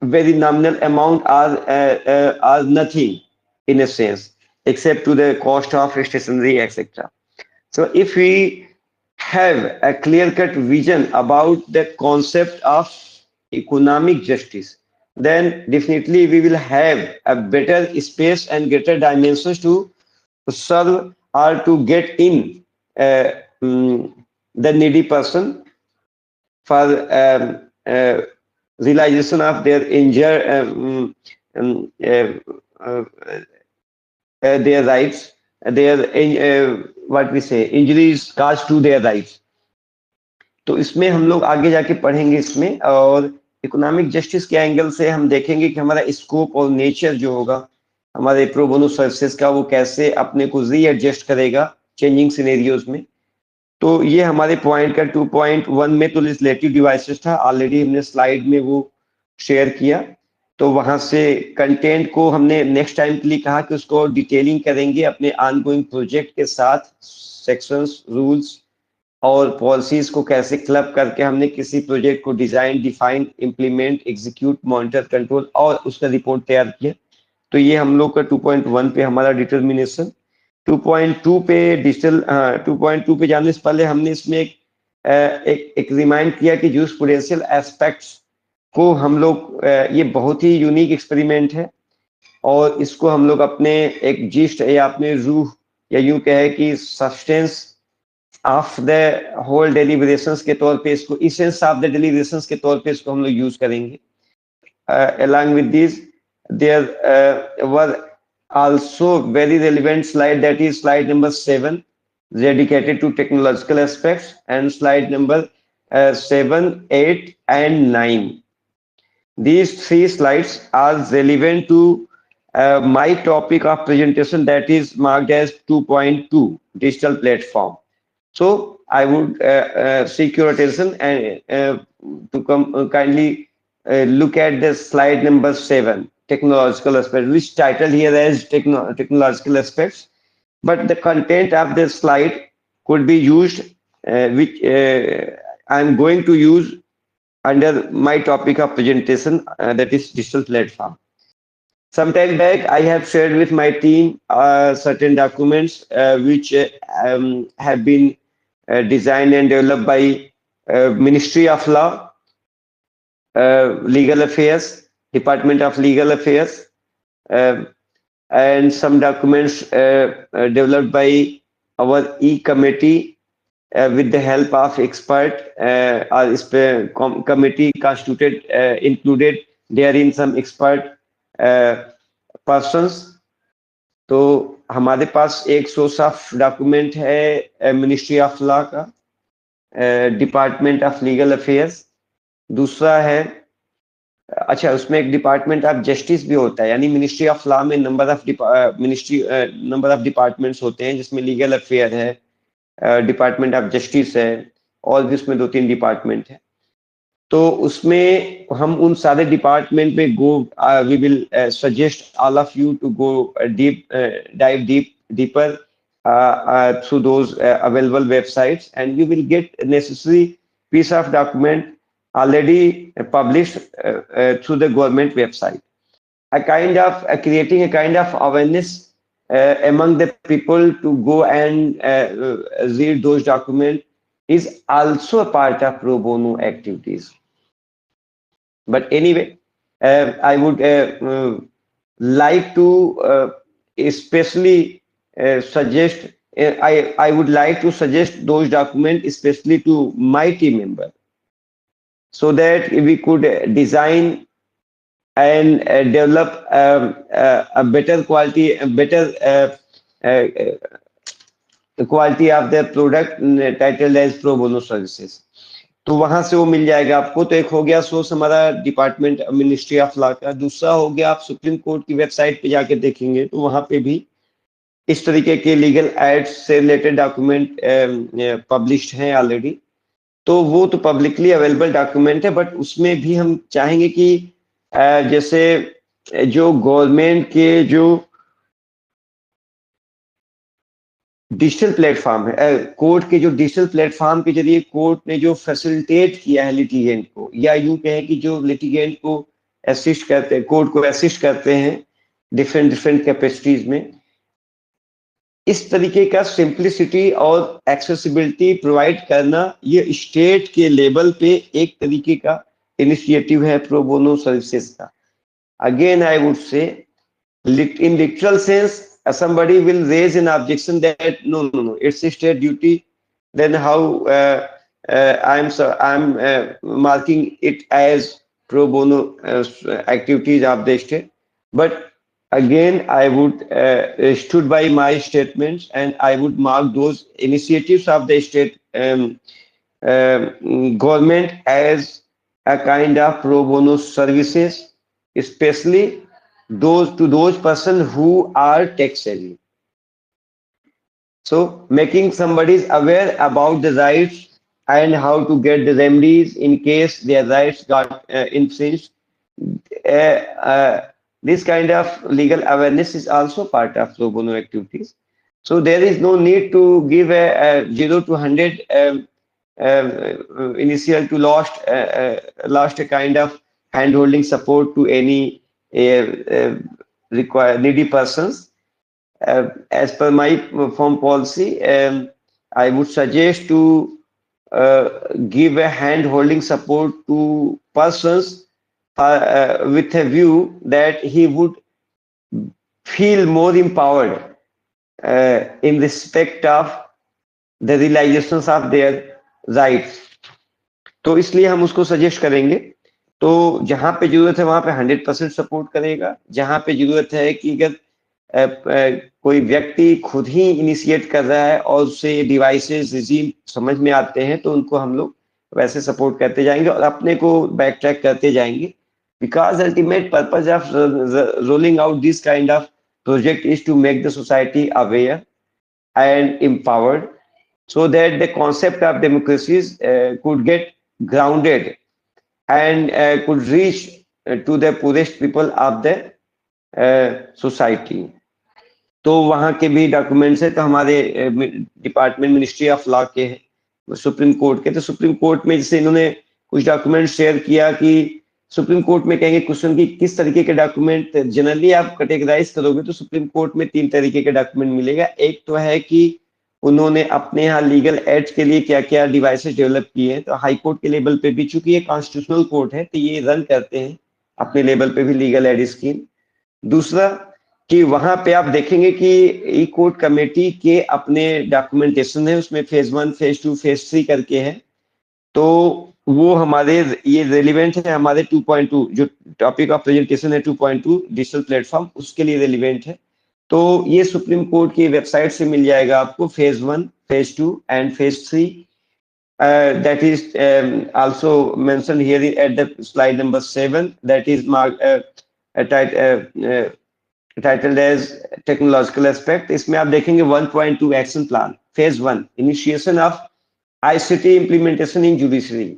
very nominal amount or nothing in a sense, except to the cost of stationery, etc. So if we have a clear-cut vision about the concept of economic justice, then definitely we will have a better space and greater dimensions to serve or to get in uh, mm, the needy person for realization of their um, uh, uh, their rights, their what we say injuries caused to their rights. तो इसमें हम लोग आगे जाके पढ़ेंगे इसमें, और economic justice के एंगल से हम देखेंगे कि हमारा स्कोप और नेचर जो होगा हमारे प्रो बोनो सर्विसेज का, वो कैसे अपने को रीएडजस्ट करेगा चेंजिंग सिनेरियोज में। तो ये हमारे पॉइंट का 2.1 में तो लेजिस्लेटिव डिवाइसेस था, ऑलरेडी हमने स्लाइड में वो शेयर किया। तो वहां से कंटेंट को हमने नेक्स्ट टाइम के लिए कहा कि उसको डिटेलिंग करेंगे अपने ऑनगोइंग प्रोजेक्ट के साथ, सेक्शंस, रूल्स और पॉलिसीज को कैसे क्लब करके हमने किसी प्रोजेक्ट को design, define, implement, execute, monitor, control और उसका रिपोर्ट तैयार किया। तो ये हम लोग का 2.1 पे हमारा डिटर्मिनेशन। 2.2 पे डिजिटल 2.2 पे जाने से पहले हमने इसमें एक रिमाइंड किया कि जूरिस्प्रूडेंशियल एस्पेक्ट्स को हम लोग ये बहुत ही यूनिक एक्सपेरिमेंट है, और इसको हम लोग अपने एक जिस्ट या अपने रूह या यूं कहे कि substance of the whole deliberations के तौर पे, इसको इसेंस ऑफ द डेलिब्रेशंस के तौर पे इसको हम लोग यूज करेंगे। along with this there were also very relevant slide, that is slide number 7, dedicated to technological aspects, and slide number 7, 8 and 9. These 3 slides are relevant to my topic of presentation, that is marked as 2.2 digital platform. So I would seek your attention and to kindly look at the slide number 7, technological aspects, which title here as technological aspects, but the content of the slide could be used, which I'm going to use under my topic of presentation, that is digital platform. Sometime back, I have shared with my team certain documents which have been designed and developed by Ministry of Law, Legal Affairs, Department of Legal Affairs, and some documents developed by our E-committee with the help of expert. Our committee constituted, included therein some expert persons. So हमारे पास एक source of document है ministry of law का, department of legal affairs. दूसरा है, अच्छा उसमें एक department of justice भी होता है, यानी मिनिस्ट्री ऑफ लॉ में नंबर ऑफ डिपार्टमेंट्स होते हैं, जिसमें लीगल अफेयर है, डिपार्टमेंट ऑफ जस्टिस है, और भी उसमें 2-3 डिपार्टमेंट है। तो उसमें हम उन सारे डिपार्टमेंट में we will suggest all of you to go dive deeper through those available websites, and you will get necessary piece of document already published through the government website. A kind of creating a kind of awareness among the people to go and read those documents is also a part of pro bono activities. But anyway, I would like to especially suggest, I would like to suggest those documents especially to my team member, so that we could design and develop a better quality, quality of the product titled as pro bono services. तो वहां से वो मिल जाएगा आपको। तो एक हो गया सोर्स हमारा डिपार्टमेंट मिनिस्ट्री ऑफ लॉ का। दूसरा हो गया, आप सुप्रीम कोर्ट की वेबसाइट पे जाके देखेंगे तो वहां पे भी इस तरीके के लीगल एड्स से रिलेटेड डॉक्यूमेंट पब्लिश्ड हैं ऑलरेडी। तो वो तो पब्लिकली अवेलेबल डॉक्यूमेंट है, बट उसमें भी हम चाहेंगे कि जैसे जो गवर्नमेंट के जो डिजिटल प्लेटफॉर्म है, कोर्ट के जो डिजिटल प्लेटफॉर्म के जरिए कोर्ट ने जो फैसिलिटेट किया है लिटिगेंट को, या यूं कहें कि जो लिटिगेंट को असिस्ट करते हैं, कोर्ट को असिस्ट करते हैं डिफरेंट कैपेसिटीज में, इस तरीके का सिंप्लिसिटी और एक्सेसिबिलिटी प्रोवाइड करना, ये स्टेट के लेवल पे एक तरीके का इनिशिएटिव है प्रो बोनो सर्विसेज का। Again I would say, in literal sense, somebody will raise an objection that no, it's a state duty. Then how I'm marking it as pro bono activities of the state? But again, I would stood by my statements, and I would mark those initiatives of the state government as a kind of pro bono services, especially those persons who are tech savvy. So making somebody aware about the rights and how to get the remedies in case their rights got infringed. This kind of legal awareness is also part of pro bono activities. So there is no need to give a 0 to 100 initial to last a kind of hand-holding support to any require needy persons. As per my firm policy, I would suggest to give a hand-holding support to persons with a view that he would feel more empowered in respect of the realizations of their rights. तो इसलिए हम उसको suggest करेंगे। तो जहां पे जरूरत है वहां पे 100% सपोर्ट करेगा। जहां पे जरूरत है कि अगर कोई व्यक्ति खुद ही इनिशिएट कर रहा है और उससे डिवाइसेस रिजीम समझ में आते हैं, तो उनको हम लोग वैसे सपोर्ट करते जाएंगे और अपने को बैक ट्रैक करते जाएंगे। Because ultimate purpose of rolling out this kind of project is to make the society aware and empowered, so that the concept of democracies could get grounded and could reach to the poorest people of the society. तो वहाँ के भी documents है। तो हमारे department ministry of law के हैं, supreme court के। तो सुप्रीम कोर्ट में जैसे इन्होंने कुछ डॉक्यूमेंट शेयर किया कि सुप्रीम कोर्ट में कहेंगे क्वेश्चन की किस तरीके के डॉक्यूमेंट जनरली आप कैटेगराइज करोगे, तो सुप्रीम कोर्ट में 3 तरीके के डॉक्यूमेंट मिलेगा। एक तो है कि उन्होंने अपने यहाँ लीगल एड्स के लिए क्या क्या डिवाइसेस डेवलप किए हैं। तो हाई कोर्ट के लेवल पे भी, चूंकि ये कॉन्स्टिट्यूशनल कोर्ट है, तो ये रन करते हैं अपने लेवल पे भी लीगल एड स्कीम। दूसरा कि वहां पे आप देखेंगे कि ई कोर्ट कमेटी के अपने डॉक्यूमेंटेशन है, उसमें फेज 1, फेज 2, फेज 3 करके है। तो वो हमारे ये रेलिवेंट है हमारे 2.2 जो टॉपिक ऑफ प्रेजेंटेशन है 2.2 डिजिटल प्लेटफॉर्म, उसके लिए रेलिवेंट है। तो ये सुप्रीम कोर्ट की वेबसाइट से मिल जाएगा आपको, phase 1, phase 2 and phase 3. That is also mentioned here at the slide number 7, that is marked titled as technological aspect. इसमें आप देखेंगे 1.2 action plan, phase 1, initiation of ICT implementation in judiciary.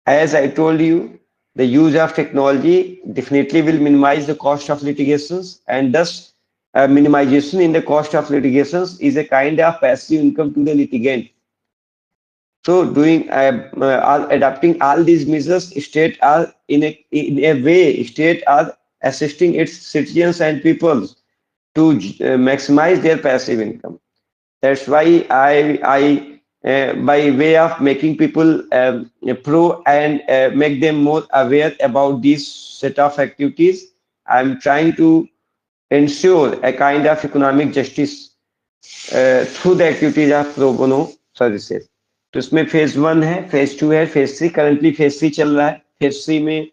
As I told you, the use of technology definitely will minimize the cost of litigations, and thus minimization in the cost of litigations is a kind of passive income to the litigant. So doing adopting all these measures, state are in a way, state are assisting its citizens and people to maximize their passive income. That's why I by way of making people pro and make them more aware about this set of activities, I'm trying to ensure a kind of economic justice through the activities of pro bono services. तो इसमें phase 1 है, phase 2 है, phase 3, currently phase 3 चल रहा है. Phase 3 में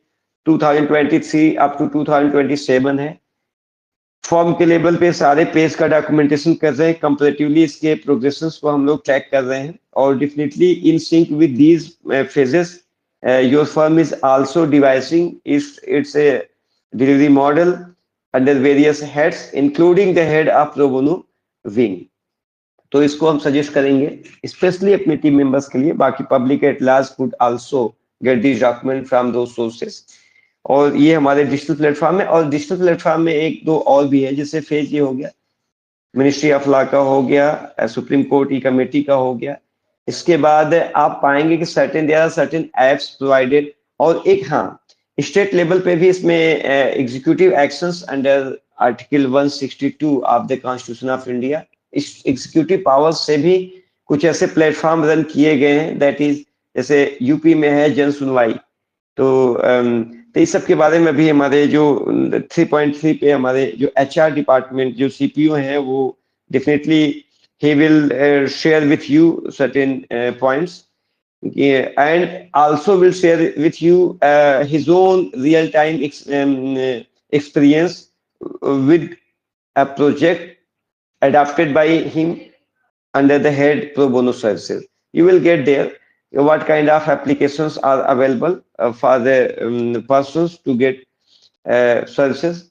2023 up to 2027 है. Form के लेवल पे सारे पेज का डॉक्यूमेंटेशन कर रहे हैं, कंपैरेटिवली इसके प्रोग्रेशंस को हम लोग ट्रैक कर रहे हैं, और definitely in sync with these phases your firm is also devising it's a delivery model under various heads including the head of pro Bono wing. तो इसको हम सजेस्ट करेंगे स्पेशली अपने टीम मेंबर्स के लिए. बाकी public at large could also get this document from those sources. और ये हमारे डिजिटल प्लेटफॉर्म में, और डिजिटल प्लेटफॉर्म में एक दो और भी है, जैसे फेज ये हो गया, मिनिस्ट्री ऑफ लॉ का हो गया, सुप्रीम कोर्ट की कमेटी का हो गया. इसके बाद आप पाएंगे कि there are certain apps provided, और एक हाँ स्टेट लेवल पे भी इसमें executive actions under article 162 of the constitution of India, इस एग्जीक्यूटिव पावर्स से भी कुछ ऐसे प्लेटफॉर्म रन किए गए हैं. दैट इज जैसे यूपी में है जन सुनवाई. तो इस सब के बारे में भी हमारे जो 3.3 पे हमारे जो HR डिपार्टमेंट जो CPO हैं, वो definitely he will share with you certain points, and also will share with you his own real-time experience with a project adopted by him under the head pro bono services. You will get there what kind of applications are available for the persons to get services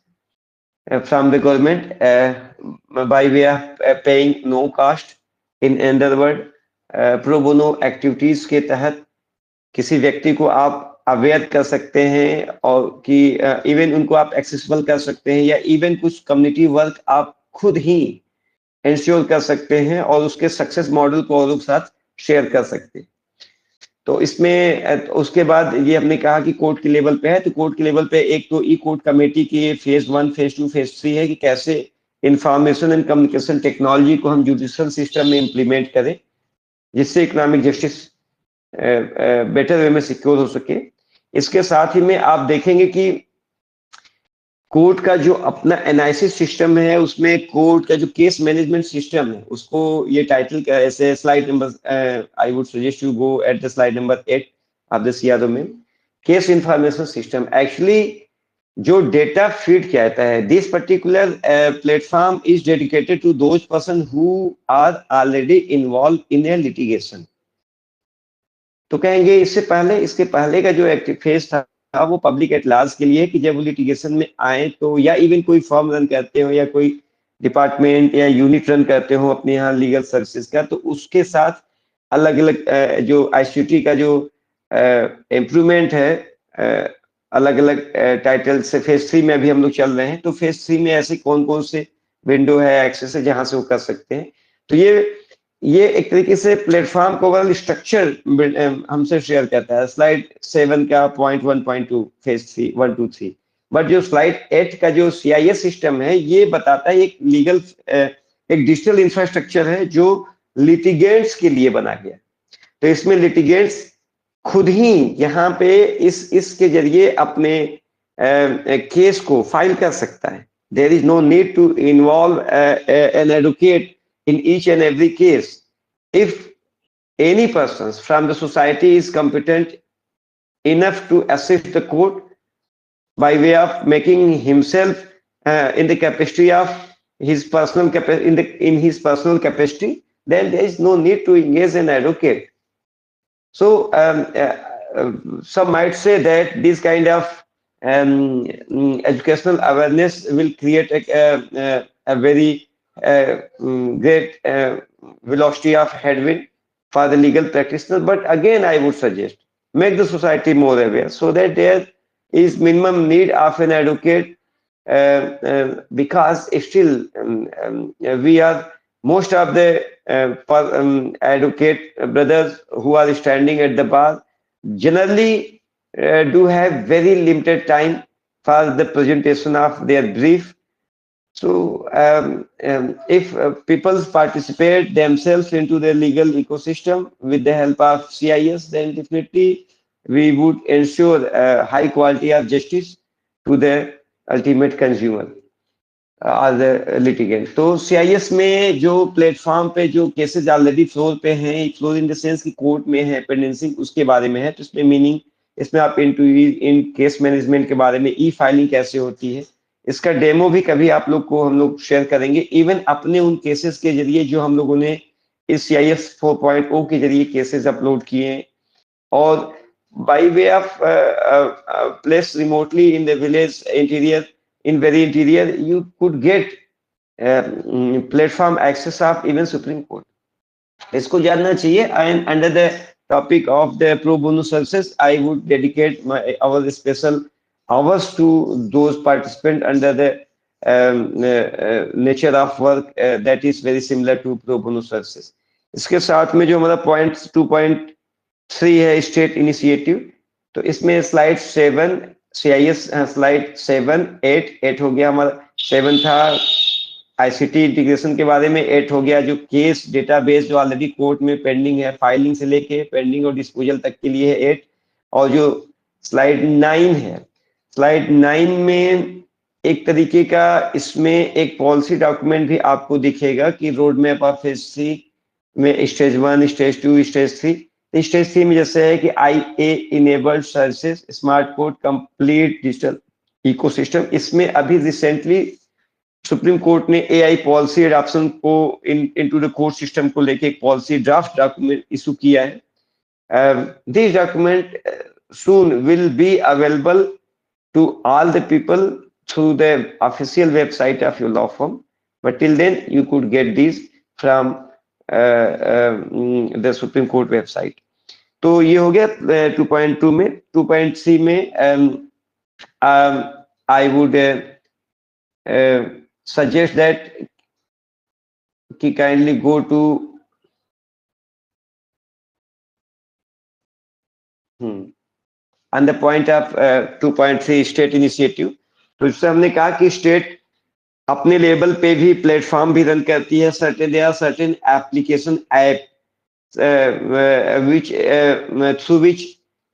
from the government by way of paying no cost. In other word, pro bono activities के तहत किसी व्यक्ति को आप aware कर सकते हैं, और कि इवन उनको आप एक्सेसिबल कर सकते हैं, या इवन कुछ कम्युनिटी वर्क आप खुद ही इंश्योर कर सकते हैं, और उसके सक्सेस मॉडल को और लोग साथ शेयर कर सकते हैं. तो इसमें उसके बाद ये हमने कहा कि कोर्ट के लेवल पे है, तो कोर्ट के लेवल पे एक तो ई कोर्ट कमेटी की फेज 1, फेज 2, फेज 3 है कि कैसे इंफॉर्मेशन एंड कम्युनिकेशन टेक्नोलॉजी को हम जुडिशियल सिस्टम में इम्प्लीमेंट करें, जिससे इकोनॉमिक जस्टिस बेटर वे में सिक्योर हो सके. इसके साथ ही में आप देखेंगे कि कोर्ट का जो अपना एनालिसिस सिस्टम है, उसमें कोर्ट का जो केस मैनेजमेंट सिस्टम है, उसको ये टाइटल का ऐसे slide number I would suggest you go at the slide number 8 of this यादव में, केस इंफॉर्मेशन सिस्टम. एक्चुअली जो डेटा फीड किया जाता है, this particular platform is dedicated to those person who are already involve in a litigation. तो कहेंगे इसके पहले का जो एक्टिव फेज था वो पब्लिक एट लार्ज के लिए, कि जब वो लिटिगेशन में आए तो, या इवन कोई फॉर्म रन करते हो या कोई डिपार्टमेंट या यूनिट रन करते हो अपने यहाँ लीगल सर्विसेज का, तो उसके साथ अलग अलग जो ICT का जो इम्प्रूवमेंट है, अलग अलग टाइटल से फेज 3 में भी हम लोग चल रहे हैं. तो फेज 3 में ऐसे कौन कौन से विंडो है, एक्सेस है, जहां से वो कर सकते हैं. तो ये एक तरीके से प्लेटफॉर्म को ओवरऑल स्ट्रक्चर हमसे शेयर करता है. स्लाइड 7 का पॉइंट 1.2 फेज 3 1 2 3. बट जो स्लाइड 8 का जो CIS सिस्टम है, ये बताता है एक लीगल एक डिजिटल इंफ्रास्ट्रक्चर है जो लिटिगेंट्स के लिए बना गया. तो इसमें लिटिगेंट्स खुद ही यहाँ पे इसके जरिए अपने केस को फाइल कर सकता है. There is no need to involve an advocate in each and every case. If any person from the society is competent enough to assist the court by way of making himself in the capacity of his personal in his personal capacity, then there is no need to engage an advocate. So some might say that this kind of educational awareness will create a very great velocity of headwind for the legal practitioner. But again, I would suggest make the society more aware so that there is minimum need of an advocate, because still we are most of the advocate brothers who are standing at the bar generally do have very limited time for the presentation of their brief. So if people participate themselves into the legal ecosystem with the help of CIS, then definitely we would ensure high quality of justice to the ultimate consumer as a litigant. तो CIS में जो platform पे जो cases already floor पे हैं, floor in the sense कि court में है, पेंडेंसिंग उसके बारे में है, तो इसमें मीनिंग इसमें आप इन केस मैनेजमेंट के बारे में ई फाइलिंग कैसे होती है, इसका डेमो भी कभी आप लोग को हम लोग शेयर करेंगे। इवन अपने उन केसेस के जरिए जो हम लोगों ने इस CIS 4.0 के जरिए केसेस अपलोड किए, और by way of place remotely in the village interior, in very interior, you could get platform access of even Supreme Court. इसको जानना चाहिए। And under the topic of the pro bono services, I would dedicate our special hours to those participants under the nature of work that is very similar to pro bono services. इसके साथ में जो हमारा point 2.3 है state initiative, तो इसमें slide 7 CIS slide 7, 8 हो गया हमारा। 7 था ICT इंटीग्रेशन के बारे में, 8 हो गया जो केस डेटाबेस जो ऑलरेडी कोर्ट में पेंडिंग है, फाइलिंग से लेके पेंडिंग और डिस्पोजल तक के लिए है 8। और जो स्लाइड 9 है, स्लाइड 9 में एक तरीके का इसमें एक पॉलिसी डॉक्यूमेंट भी आपको दिखेगा कि रोड मैप ऑफ फेज 3 में स्टेज 1, स्टेज 2, स्टेज 3। स्टेज 3 में जैसे है कि IA enabled services, smart court, complete digital ecosystem. इसमें अभी रिसेंटली सुप्रीम कोर्ट ने AI पॉलिसी एडॉप्शन को इनटू द कोर्ट सिस्टम को लेके एक पॉलिसी ड्राफ्ट डॉक्यूमेंट इशू किया है। This document soon will be available to all the people through the official website of your law firm, but till then you could get this from the Supreme Court website. तो ये हो गया 2.2 में। 2.3 में I would suggest that कि kindly go to on the point of 2.3 state initiative। तो इससे हमने कहा कि स्टेट अपने लेवल पे भी प्लेटफॉर्म भी रन करती है। there are certain application app which through which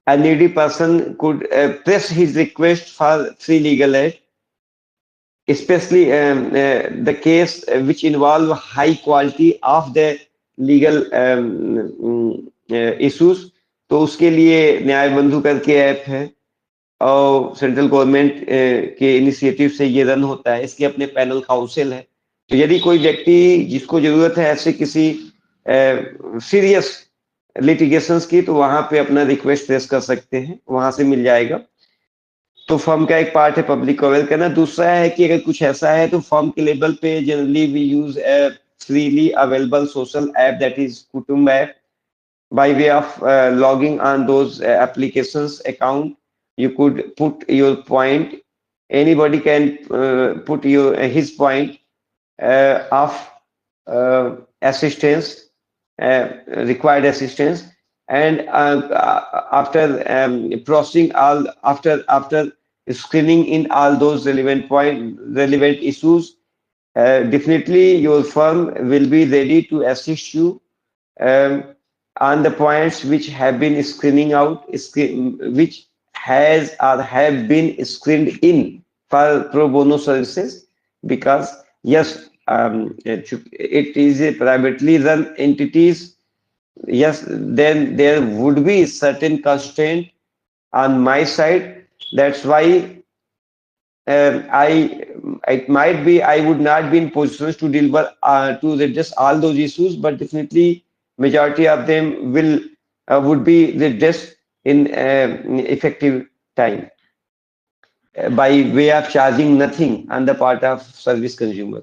a needy person could press his request for free legal aid, especially the case which involve high quality of the legal issues। तो उसके लिए न्याय बंधु करके app है और central government के initiative से ये रन होता है। इसके अपने पैनल काउंसिल है। तो यदि कोई व्यक्ति जिसको जरूरत है ऐसे किसी सीरियस लिटिगेशंस की, तो वहां पे अपना रिक्वेस्ट रेस कर सकते हैं, वहां से मिल जाएगा। तो फर्म का एक पार्ट है पब्लिक को अवेयर करना। दूसरा है कि अगर कुछ ऐसा है तो फर्म के लेवल पे generally we use a freely available social app that is Kutumb app. By way of logging on those applications account, you could put your point. Anybody can put his point of assistance, required assistance, and after processing all, after screening in all those relevant issues, definitely your firm will be ready to assist you on the points which have been screening out, which has or have been screened in for pro bono services. Because yes, it is a privately run entities. Yes, then there would be certain constraint on my side. That's why I it might be I would not be in positions to deliver to address all those issues, but definitely majority of them will would be addressed in effective time by way of charging nothing on the part of service consumer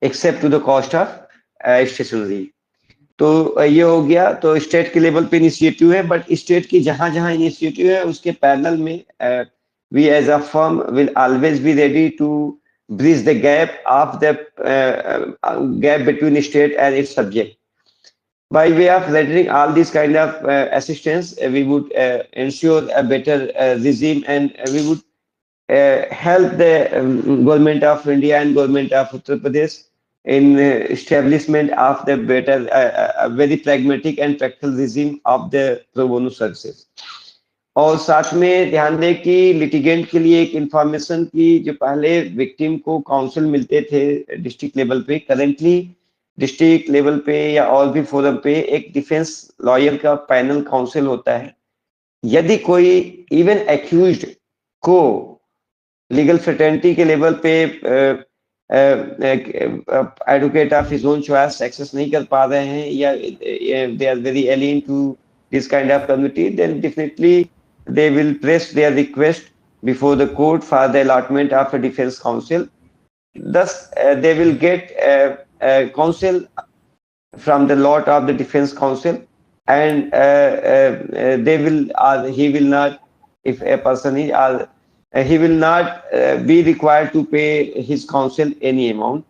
except to the cost of stationery. तो ये हो गया. तो state के level पे initiative है, but state की जहां जहां इनिशिएटिव है उसके पैरेलल में we as a firm will always be ready to bridge the gap of the gap between state and its subject. By way of rendering all these kind of assistance, we would ensure a better regime, and we would help the government of India and government of Uttar Pradesh in establishment of the better, a very pragmatic and practical regime of the pro bono services. और साथ में ध्यान दें कि litigant के लिए एक information की, जो पहले विक्टिम को काउंसिल मिलते थे डिस्ट्रिक्ट लेवल पे, करेंटली डिस्ट्रिक्ट लेवल पे या और भी फोरम पे एक डिफेंस लॉयर का पैनल काउंसिल होता है. यदि कोई इवन एक्यूज्ड को लीगल फ्रेटर्निटी के लेवल पे advocate of his own choice access नहीं कर पा रहे हैं, या they are very alien to this kind of community, then definitely they will press their request before the court for the allotment of a defense counsel. Thus, they will get counsel from the lot of the defense counsel, and they will, he will not, if a person is, he will not be required to pay his counsel any amount.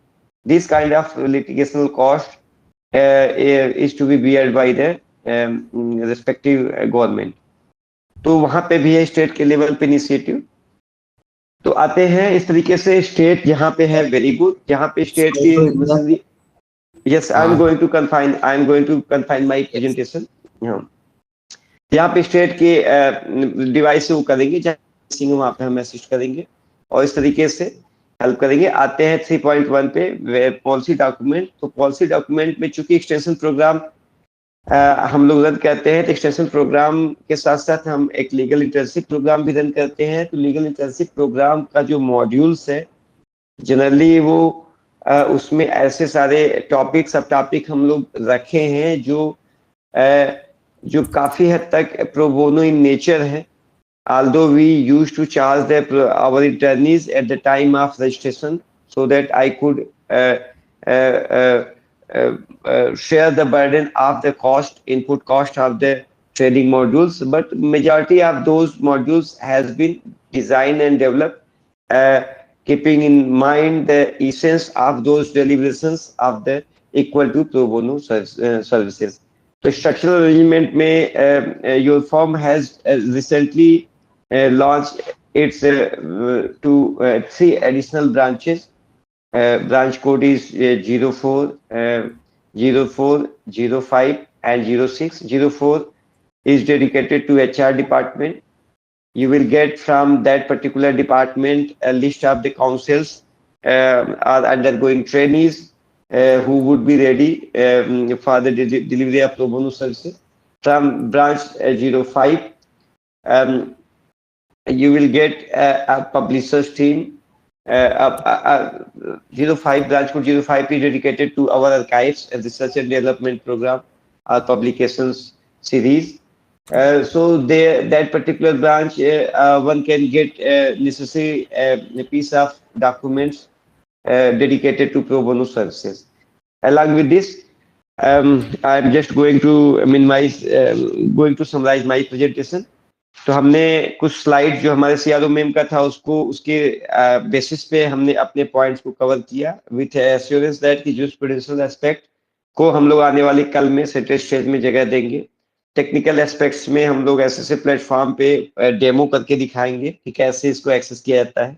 This kind of litigational cost is to be beared by the respective government. तो वहां पे भी है state के level पे initiative. तो आते हैं इस तरीके से स्टेट यहाँ पे है वेरी गुड, जहाँ पे स्टेट की, yes I am going to confine my presentation. यहाँ पे स्टेट के डिवाइस से वो करेंगे, जहाँ वहाँ पे हम असिस्ट करेंगे और इस तरीके से हेल्प करेंगे. आते हैं 3.1 पे पॉलिसी डॉक्यूमेंट. तो पॉलिसी डॉक्यूमेंट में चूंकि एक्सटेंशन प्रोग्राम हम लोग रन करते हैं, तो एक्सटेंशन प्रोग्राम के साथ साथ हम एक लीगल इंटर्नशिप प्रोग्राम भी रन करते हैं. तो लीगल इंटर्नशिप प्रोग्राम का जो मॉड्यूल्स है जनरली वो उसमें ऐसे सारे टॉपिक सब टॉपिक हम लोग रखे हैं जो काफी हद तक प्रो बोनो इन नेचर है. although we used to charge our attorneys at the time of registration so that I could share the burden of the input cost of the training modules, but majority of those modules has been designed and developed keeping in mind the essence of those deliberations of the equal to pro bono services. So structural arrangement में your firm has recently launched its 3 additional branches. Branch code is 04, 04, 05 and 06. 04 is dedicated to HR department. You will get from that particular department a list of the counsels are undergoing trainees who would be ready for the delivery of pro bono services. From branch 05, you will get a publishers team. 05 branch code 05 is dedicated to our archives, a research and development program, our publications series. So that particular branch, one can get necessary a piece of documents dedicated to pro bono services. Along with this, I'm just going to summarize my presentation. तो हमने कुछ slide जो हमारे CRO ma'am का था उसके basis पे हमने अपने पॉइंट्स को कवर किया विथ एश्योरेंस दैट कि जूरिस्प्रूडेंशियल एस्पेक्ट को हम लोग आने वाले कल में सेटेड स्टेज में जगह देंगे. टेक्निकल एस्पेक्ट्स में हम लोग ऐसे प्लेटफॉर्म पे डेमो करके दिखाएंगे कि कैसे इसको एक्सेस किया जाता है.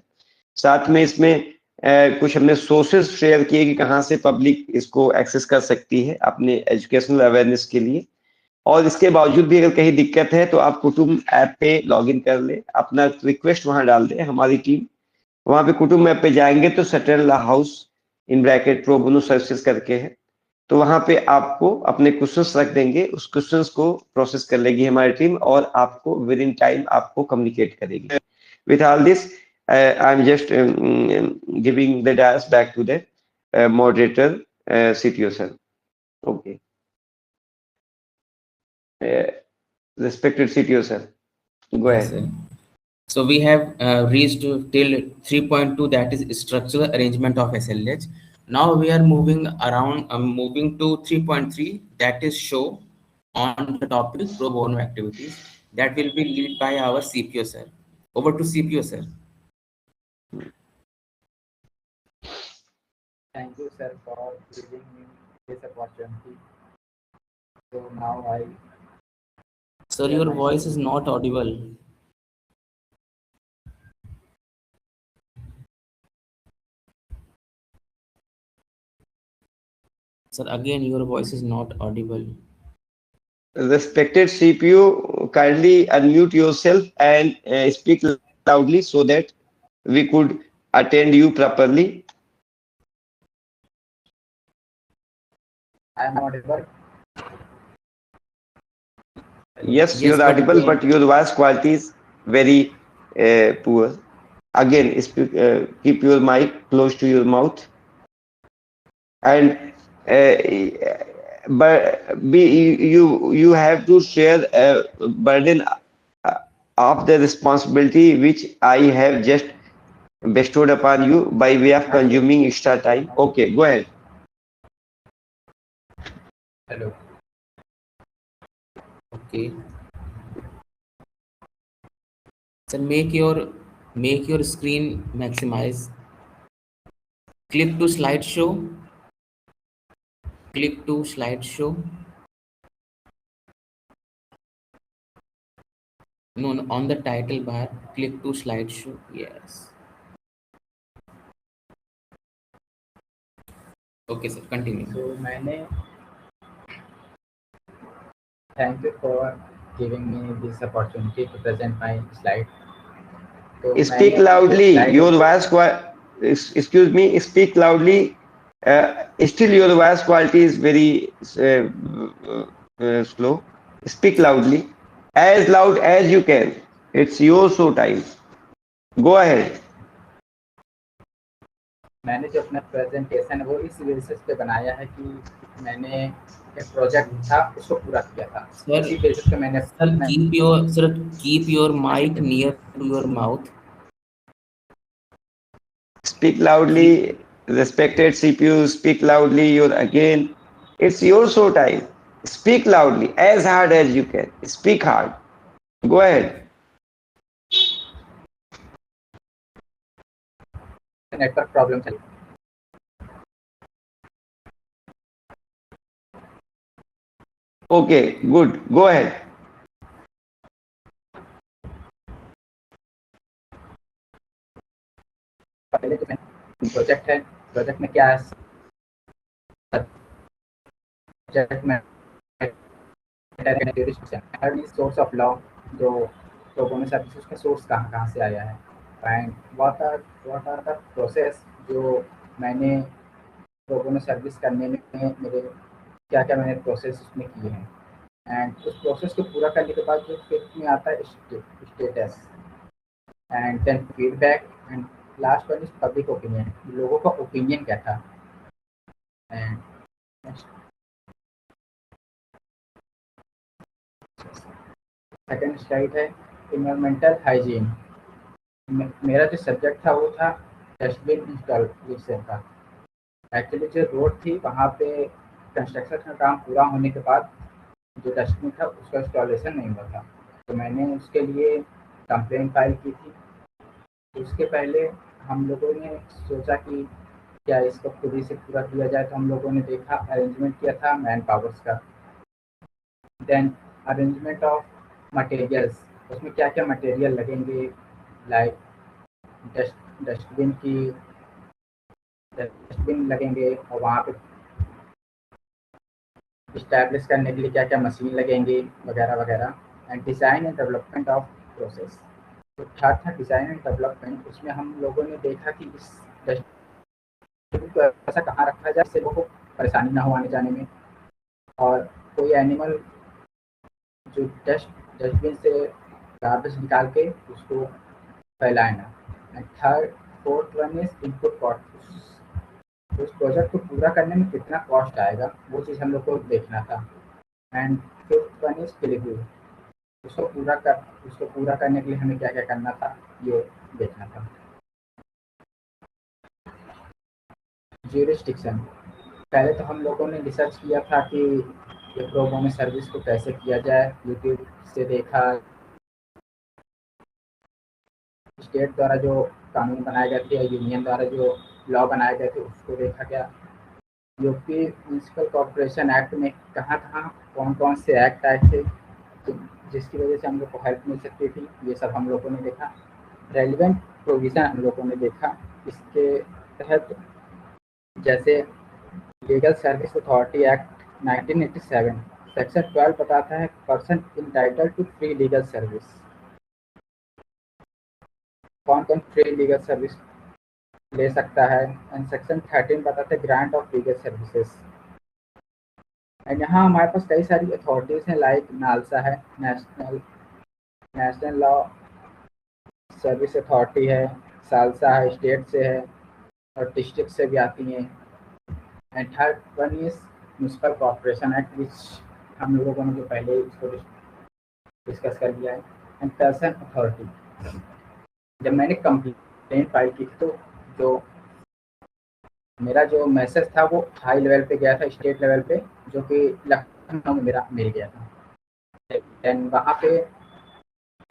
साथ में इसमें कुछ हमने सोर्सेज शेयर किए कि कहाँ से पब्लिक इसको एक्सेस कर सकती है अपने एजुकेशनल अवेयरनेस के लिए. और इसके बावजूद भी अगर कहीं दिक्कत है तो आप कुटुंब ऐप पे लॉगिन कर ले, अपना रिक्वेस्ट वहां डाल दे. हमारी टीम वहां पे कुटुंब ऐप पे जाएंगे तो settle house in bracket pro bono services करके है, तो वहां पे आपको अपने क्वेश्चंस रख देंगे. उस क्वेश्चंस को प्रोसेस कर लेगी हमारी टीम और आपको विद इन टाइम आपको कम्युनिकेट करेगी. With all this I'm just giving the task back to the moderator, CTO sir. Okay. Uh, Respected CTO sir, go Yes, ahead. sir. So we have reached till 3.2, that is structural arrangement of SLH. Now we are moving around, moving to 3.3, that is show on the topic pro bono activities. That will be led by our CPO sir. Over to CPO sir. Thank you, sir, for giving me this opportunity. So now I Sir, share your my voice is screen. not audible. Sir, again your voice is not audible. Respected CPU, kindly unmute yourself and speak loudly so that we could attend you properly. I am audible. Hello. Yes, Yes, you're but audible, but your voice quality is very poor. Again, keep your mic close to your mouth, and but you have to share a burden of the responsibility which I have just bestowed upon you by way of Not sure. consuming extra time. Okay, go ahead. Hello. okay. Sir, make your screen maximize. Click to slideshow. Click to slideshow. No, no, on the title bar, click to slideshow. Yes. Okay, sir, continue. So मैंने thank you for giving me this opportunity to present my slide. तो मैंने Speak अपनी जो loudly. slide है Your voice, excuse me. Speak loudly. Still, your voice quality is very slow. Speak loudly, as loud as you can. It's your show time. Go ahead. मैंने जो अपना presentation है वो इस बेसिस पे बनाया है कि मैंने एक प्रोजेक्ट था उसको पूरा किया था Sir, उसी बेसिस पे मैंने मैं sir, keep your mic near to your mouth. Speak Keep, loudly. Respected CPU, speak loudly. You're again. It's your show time. Speak loudly, as hard as you can. Speak hard. Go ahead. Network problem चली Okay, good. Go ahead. पहले जो project है project में क्या है subject में source of law जो लोगों में सर्विसेज का सोर्स कहाँ कहाँ से आया है and what are the process जो मैंने लोगों में सर्विस करने में मेरे क्या क्या मैंने प्रोसेस उसमें किए हैं एंड उस प्रोसेस को पूरा करने के बाद जो फिफ्थ में आता है status and then feedback and last one is public opinion लोगों का ओपिनियन क्या था एंड सेकेंड स्लाइड है इन्वायरमेंटल हाइजीन मेरा जो सब्जेक्ट था वो था डस्टबिन इंस्टॉलेशन का एक्चुअली जो रोड थी वहाँ पे कंस्ट्रक्शन का काम पूरा होने के बाद जो डस्टबिन था उसका इंस्टॉलेशन नहीं हुआ था तो मैंने उसके लिए कंप्लेंट फाइल की थी उसके पहले हम लोगों ने सोचा कि क्या इसको खुद ही से पूरा किया जाए तो हम लोगों ने देखा अरेंजमेंट किया था मैन पावर्स का देन अरेंजमेंट ऑफ मटेरियल्स उसमें क्या क्या मटेरियल लगेंगे लाइक डस्टबिन लगेंगे और वहाँ पे इस्टेब्लिश करने के लिए क्या क्या मशीन लगेंगे वगैरह वगैरह and design and development of process तो थर्ड था डिज़ाइन एंड डेवलपमेंट उसमें हम लोगों ने देखा कि इस डस्टबिन को ऐसा कहाँ रखा जाए जिससे लोगों को परेशानी ना हो आने जाने में और कोई एनिमल जो डस्टबिन से गार्बेज निकाल के उसको फैलाए ना and fourth one is input cost. उस प्रोजेक्ट को पूरा करने में कितना कॉस्ट आएगा वो चीज़ हम लोग को देखना था। And fifth one is delivery, उसको पूरा करने के लिए हमें क्या क्या करना था ये देखना था। ज्यूरिस्डिक्शन, पहले तो हम लोगों ने रिसर्च किया था कि ये प्रो बोनो सर्विस को कैसे किया जाए, यूट्यूब से देखा, स्टेट द्वारा जो कानून बनाए गए थे या यूनियन द्वारा जो लॉ बनाए गए थे उसको देखा गया। यूपी म्यूनसिपल कॉरपोरेशन एक्ट में कहाँ कहाँ कौन कौन से एक्ट आए थे तो जिसकी वजह से हम लोग को हेल्प मिल सकती थी, ये सब हम लोगों ने देखा। रेलिवेंट प्रोविज़न हम लोगों ने देखा, इसके तहत जैसे legal service authority act 1987 section 12 बताता है person entitled to free legal service. कौन कौन फ्री लीगल सर्विस ले सकता है। एंड सेक्शन 13 बताता है grant of legal services. And यहाँ हमारे पास कई सारी अथॉरिटीज़ हैं, लाइक नालसा है, नेशनल लॉ सर्विस अथॉरिटी है, सालसा है, स्टेट से है और डिस्ट्रिक्ट से भी आती हैं। And third one is municipal corporation act which हम लोगों ने जो पहले इसको डिस्कस कर लिया है। एंड पर्सन अथॉरिटी, जब मैंने कंप्लेंट फाइल की तो जो मेरा जो मैसेज था वो हाई लेवल पे गया था, स्टेट लेवल पे, जो कि लखनऊ में मेरा मिल गया था। देन वहाँ पे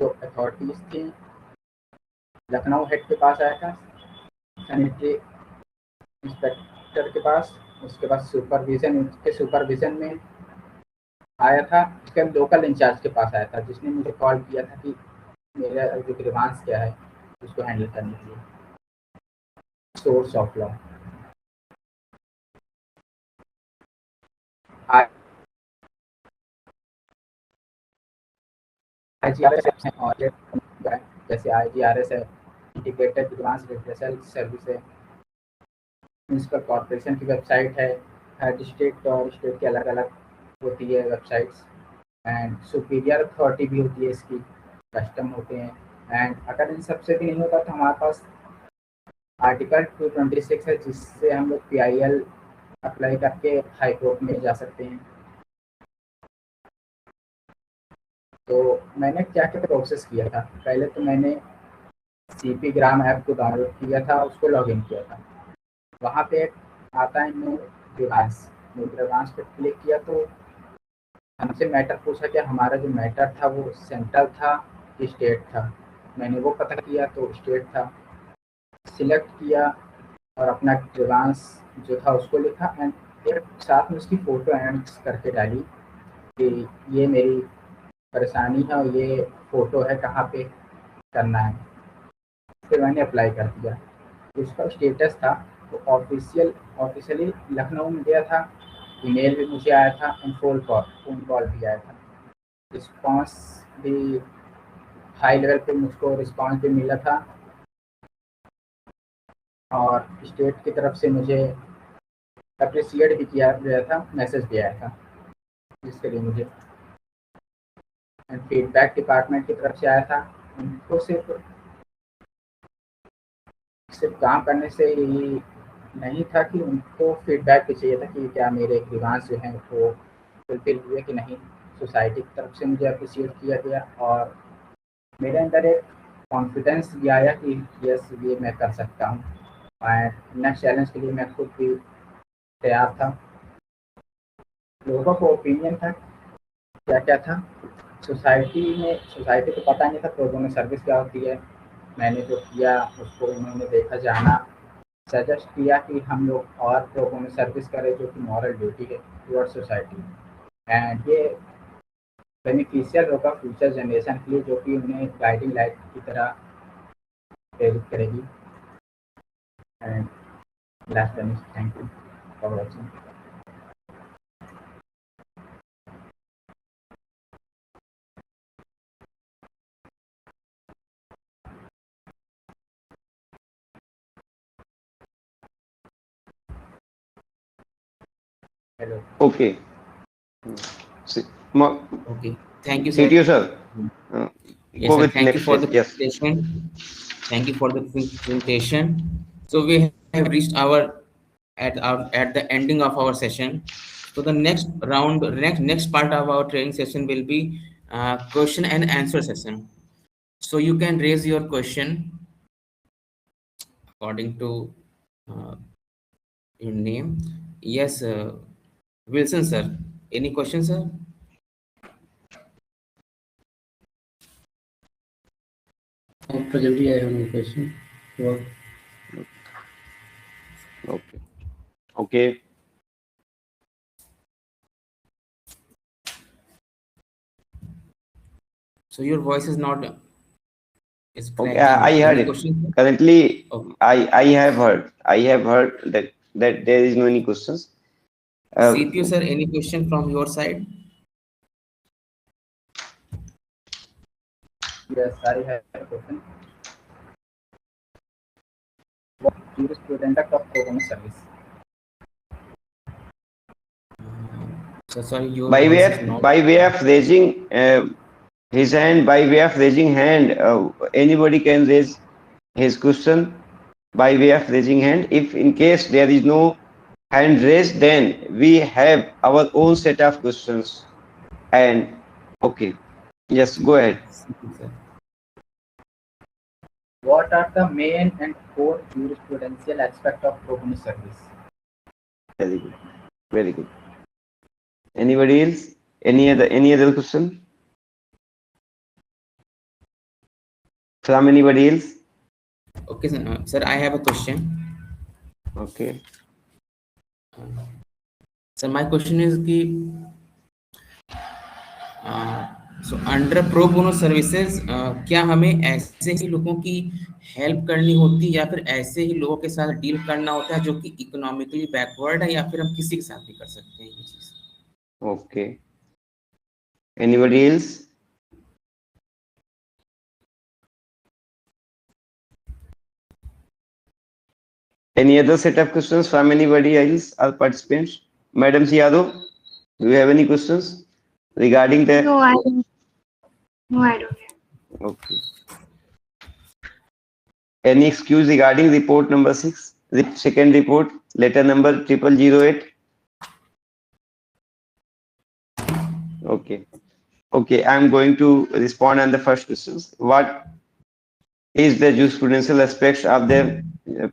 जो अथॉरिटीज़ थी लखनऊ हेड के पास आया था, सैनिटरी इंस्पेक्टर के पास, उसके बाद सुपरविजन, उसके सुपरविजन में आया था, उसके बाद लोकल इंचार्ज के पास आया था जिसने मुझे कॉल किया था कि मेरा जो ग्रीवांस क्या है उसको हैंडल करने के लिए। सोर्स ऑफ लॉ, IGRS और जैसे IGRS है, इंटीग्रेटेड एडवांस रिड्रेसल सर्विस है। म्यूनसिपल कॉर्पोरेशन की वेबसाइट है, हर डिस्ट्रिक्ट और स्टेट की अलग अलग होती है वेबसाइट्स। एंड सुपीरियर अथॉरिटी भी होती है, इसकी कस्टम होते हैं। एंड अगर इन सबसे भी नहीं होता तो हमारे पास आर्टिकल 226 है जिससे हम लोग PIL अप्लाई करके हाई कोर्ट में जा सकते हैं। तो मैंने क्या क्या प्रोसेस किया था, पहले तो मैंने CP ग्राम ऐप को डाउनलोड किया था, उसको लॉगिन किया था। वहाँ पे आता है न्यू ग्रीवांस पे क्लिक किया तो हमसे मैटर पूछा कि हमारा जो मैटर था वो सेंट्रल था कि स्टेट था। मैंने वो पता किया तो स्टेट था, सिलेक्ट किया और अपना ग्रीवांस जो था उसको लिखा एंड फिर साथ में उसकी फ़ोटो एड करके डाली कि ये मेरी परेशानी है और ये फ़ोटो है, कहाँ पे करना है। फिर मैंने अप्लाई कर दिया। उसका स्टेटस था तो ऑफिशियली लखनऊ में गया था, ईमेल भी मुझे आया था एंड फोन कॉल भी आया था। रिस्पांस भी हाई लेवल पे मुझको रिस्पांस भी मिला था और स्टेट की तरफ से मुझे अप्रिशिएट भी किया गया था, मैसेज भी आया था जिसके लिए मुझे। एंड फीडबैक डिपार्टमेंट की तरफ से आया था, उनको सिर्फ काम करने से ही नहीं था कि उनको फीडबैक भी चाहिए था कि क्या मेरे ग्रीवांस जो हैं वो फुलफिल हुए कि नहीं। सोसाइटी की तरफ से मुझे अप्रिशिएट किया गया और मेरे अंदर एक कॉन्फिडेंस भी आया कि यस ये मैं कर सकता हूँ एंड नेक्स्ट चैलेंज के लिए मैं खुद भी तैयार था। लोगों को ओपिनियन था क्या क्या था, सोसाइटी को पता नहीं था प्रो बोनो सर्विस क्या होती है। मैंने जो किया उसको उन्होंने देखा, जाना, सजेस्ट किया कि हम लोग और प्रो बोनो सर्विस करें जो कि मॉरल ड्यूटी है टुवर्ड्स सोसाइटी। एंड ये बेनिफिशियल होगा फ्यूचर जनरेशन के लिए जो कि उन्हें गाइडिंग लाइट की तरह प्रेरित करेगी। And last thank you for watching. Hello. Okay. Okay. Thank you, sir. CTO sir, Yes, go sir. with Thank you next for the step. Yes. presentation. Thank you for the presentation. So we have reached at the ending of our session. So the next round, next part of our training session will be question and answer session. So you can raise your question according to uh, your name. Yes, Wilson sir. Any questions, sir? Presently, I have no question. What? Okay. Okay. So your voice is not is Okay. cracking. I heard Any it. questions, sir? Currently, Okay. I have heard that there is no any questions. CPU sir, any question from your side? Yes, I have a question. What jurisprudence of pro service? So sorry, your voice is not. By way of raising his hand, by way of raising hand, anybody can raise his question by way of raising hand. If in case there is no hand raised, then we have our own set of questions. And okay, yes, go ahead. CPU sir. What are the main and core jurisprudential aspect of pro bono service? Very good, very good. Anybody else? Any other question from anybody else? Okay, sir. Sir, I have a question. Okay. Sir, my question is कि so under pro bono services क्या हमें ऐसे ही लोगों की help करनी होती है या फिर ऐसे ही लोगों के साथ डील करना होता है जो कि इकोनॉमिकली बैकवर्ड है या फिर हम किसी के साथ भी कर सकते हैं ये चीज? Okay. Anybody else? Any other set of questions from anybody else or participants? Madam Yadav, do you have any questions regarding the? No, I don't. No, I don't have. Okay. Any excuse regarding report number 6, the second report, letter number 0008? Okay. Okay, I'm going to respond on the first questions. What is the jurisprudential aspects of the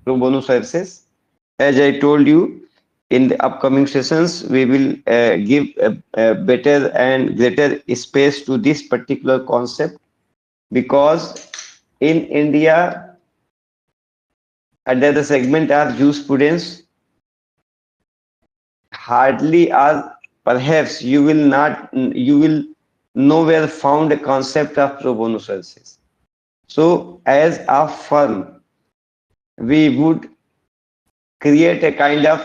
pro bono services? As I told you, in the upcoming sessions, we will give a better and greater space to this particular concept, because in India, under the segment of jurisprudence, hardly or perhaps you will nowhere found a concept of pro bono services. So as a firm, we would create a kind of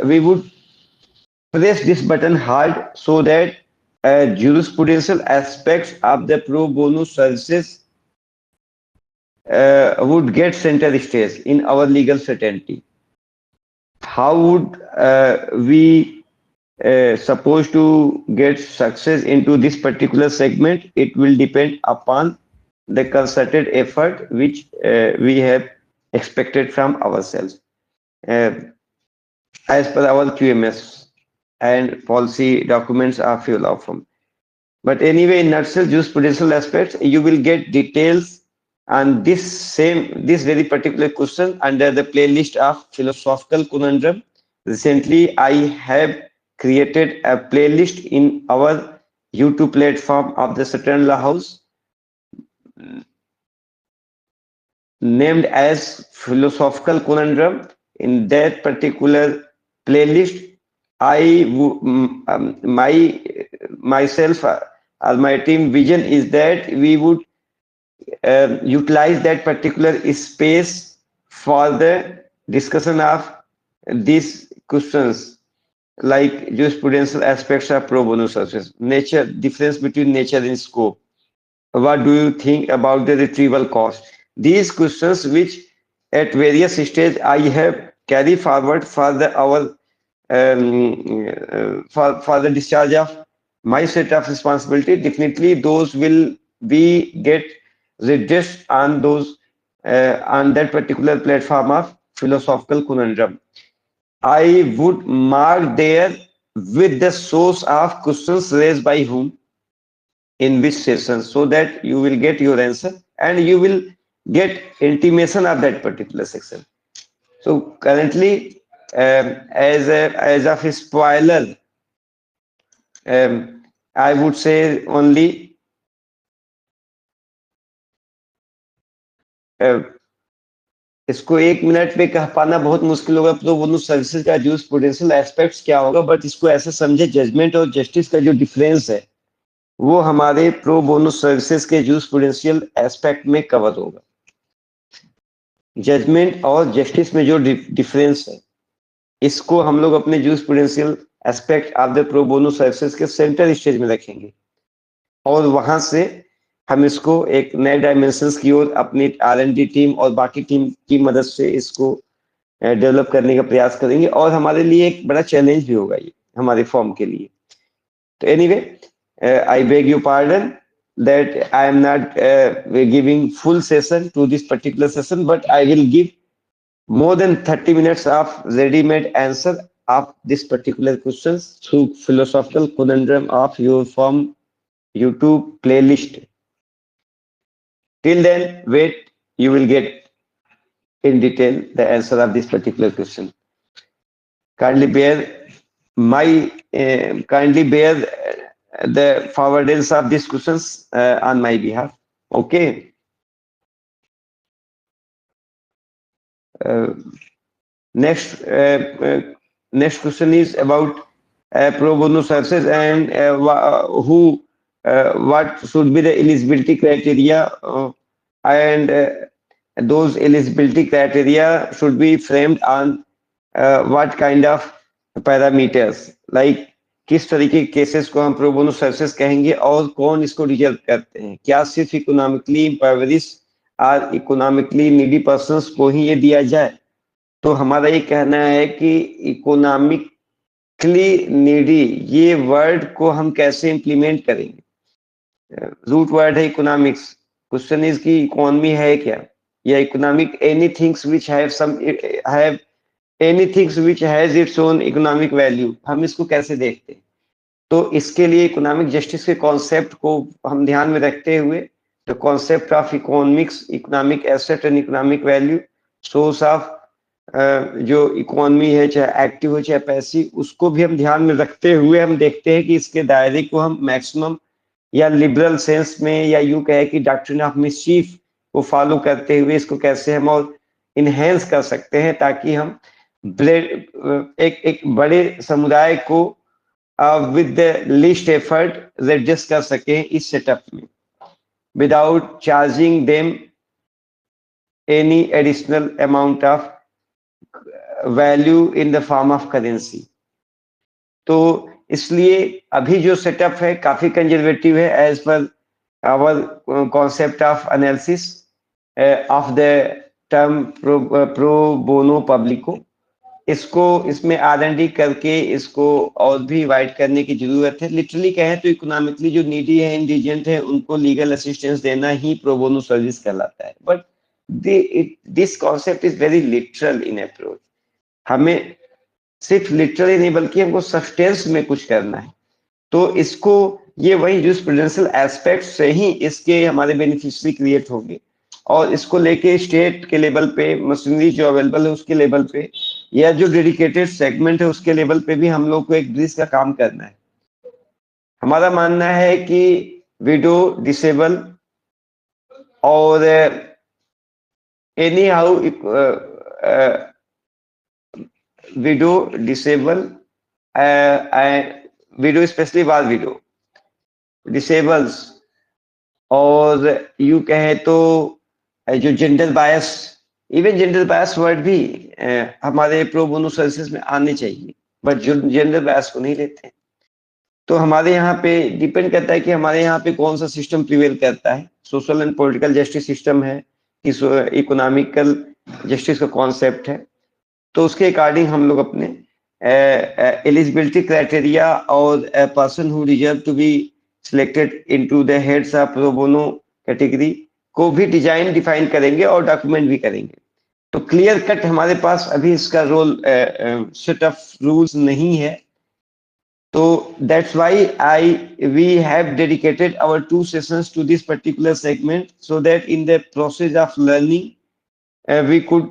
we would press this button hard so that jurisprudential aspects of the pro bono services would get center stage in our legal certainty. How would we supposed to get success into this particular segment? It will depend upon the concerted effort which we have expected from ourselves as per our QMS and policy documents are filled out from. But anyway, in nutshell, jurisprudential aspects, you will get details on this very particular question under the playlist of philosophical conundrum. Recently, I have created a playlist in our YouTube platform of the Saturn Law House named as philosophical conundrum. In that particular playlist, myself or my team vision is that we would utilize that particular space for the discussion of these questions like jurisprudential aspects of pro bono services, nature, difference between nature and scope. What do you think about the retrieval cost? These questions which at various stages I have carried forward for our for the discharge of my set of responsibility. Definitely those will be get redressed on those on that particular platform of philosophical conundrum. I would mark there with the source of questions raised by whom in which session, so that you will get your answer and you will get intimation of that particular section. So currently, as of a spoiler, I would say only इसको 1 minute में कह पाना बहुत मुश्किल होगा, pro bono services का use potential aspects क्या होगा, बट इसको ऐसे समझे जजमेंट और जस्टिस का जो डिफरेंस है वो हमारे प्रो बोनो सर्विसेज के यूज पोटेंशियल एस्पेक्ट में कवर होगा। जजमेंट और जस्टिस में जो डिफरेंस है इसको हम लोग अपने use potential aspect of the pro bono services के सेंटर स्टेज में रखेंगे और वहां से हम इसको एक नए डायमेंशंस की ओर अपनी R&D टीम और बाकी टीम की मदद से इसको डेवलप करने का प्रयास करेंगे और हमारे लिए एक बड़ा चैलेंज भी होगा ये हमारे फॉर्म के लिए। तो anyway, I beg you pardon that I am not giving full session to this particular session, but I will give more than 30 minutes of ready-made answer of this particular questions through philosophical conundrum of your form YouTube playlist. Till then, wait, you will get in detail the answer of this particular question. Kindly bear the forwardance of these questions on my behalf. Okay. Next question is about pro bono services and what should be the eligibility criteria, and those eligibility criteria should be framed on what kind of parameters, like किस तरीके के cases को हम pro bono services कहेंगे और कौन इसको reserve करते हैं। क्या सिर्फ इकोनॉमिकली इम्पैवरिश और इकोनॉमिकली नीडी पर्संस को ही ये दिया जाए? तो हमारा ये कहना है कि इकोनॉमिकली नीडी ये वर्ड को हम कैसे इम्प्लीमेंट करेंगे। रूट वर्ड है इकोनॉमिक्स। क्वेश्चन इज कि इकोनॉमी है क्या, या economic anythings which have anythings which has its own economic value, हम इसको कैसे देखते हैं। तो इसके लिए इकोनॉमिक जस्टिस के कॉन्सेप्ट को हम ध्यान में रखते हुए the concept of economics, economic asset and economic value, source of जो इकोनॉमी है चाहे एक्टिव हो चाहे पैसिव, उसको भी हम ध्यान में रखते हुए हम देखते हैं कि इसके दायरे को हम मैक्सिमम या लिबरल सेंस में या यूं कहे कि डॉक्ट्रिन ऑफ मिसचीफ को फॉलो करते हुए इसको कैसे हम और इनहेंस कर सकते हैं ताकि हम एक बड़े समुदाय को with the least effort adjust कर सकें इस सेटअप में without charging them any additional amount of value in the form of currency. तो इसलिए अभी जो सेटअप है काफी कंजर्वेटिव है एज पर our concept of analysis of the term pro bono publico. इसको इसमें R&D करके इसको और भी वाइड करने की जरूरत है। लिटरली कहें तो इकोनॉमिकली जो नीडी है, इंडिजेंट है, उनको लीगल असिस्टेंस देना ही प्रो बोनो सर्विस कहलाता है। But this concept is very literal in approach. हमें सिर्फ लिटरली नहीं बल्कि हमको सब्सटेंस में कुछ करना है। तो इसको ये वही जूरिस्प्रूडेंशियल एस्पेक्ट से ही इसके हमारे बेनिफिशियरी क्रिएट होंगे और इसको लेके स्टेट के लेवल पे मशीनरी जो अवेलेबल है उसके लेवल पे या जो डेडिकेटेड सेगमेंट है उसके लेवल पे भी हम लोग को एक ब्रिज का काम करना है। हमारा मानना है कि विडो, डिसेबल और any how window, disable, window specially war window, disables और यू कहे तो जो gender bias, even gender bias word भी हमारे प्रो बोनो सर्विसेज में आने चाहिए, बट जो जेंडर बायस को नहीं लेते। तो हमारे यहाँ पे डिपेंड करता है कि हमारे यहाँ पे कौन सा सिस्टम प्रिवेल करता है। Social and political justice system है कि इकोनॉमिकल जस्टिस का कॉन्सेप्ट है। तो उसके अकॉर्डिंग हम लोग अपने एलिजिबिलिटी क्राइटेरिया और person who deserve to be selected into the heads of pro bono category को भी डिजाइन डिफाइन करेंगे और डॉक्यूमेंट भी करेंगे। तो क्लियर कट हमारे पास अभी इसका रोल सेट ऑफ रूल्स नहीं है। तो that's why we have dedicated our 2 sessions to this particular segment, so that in the process of learning we could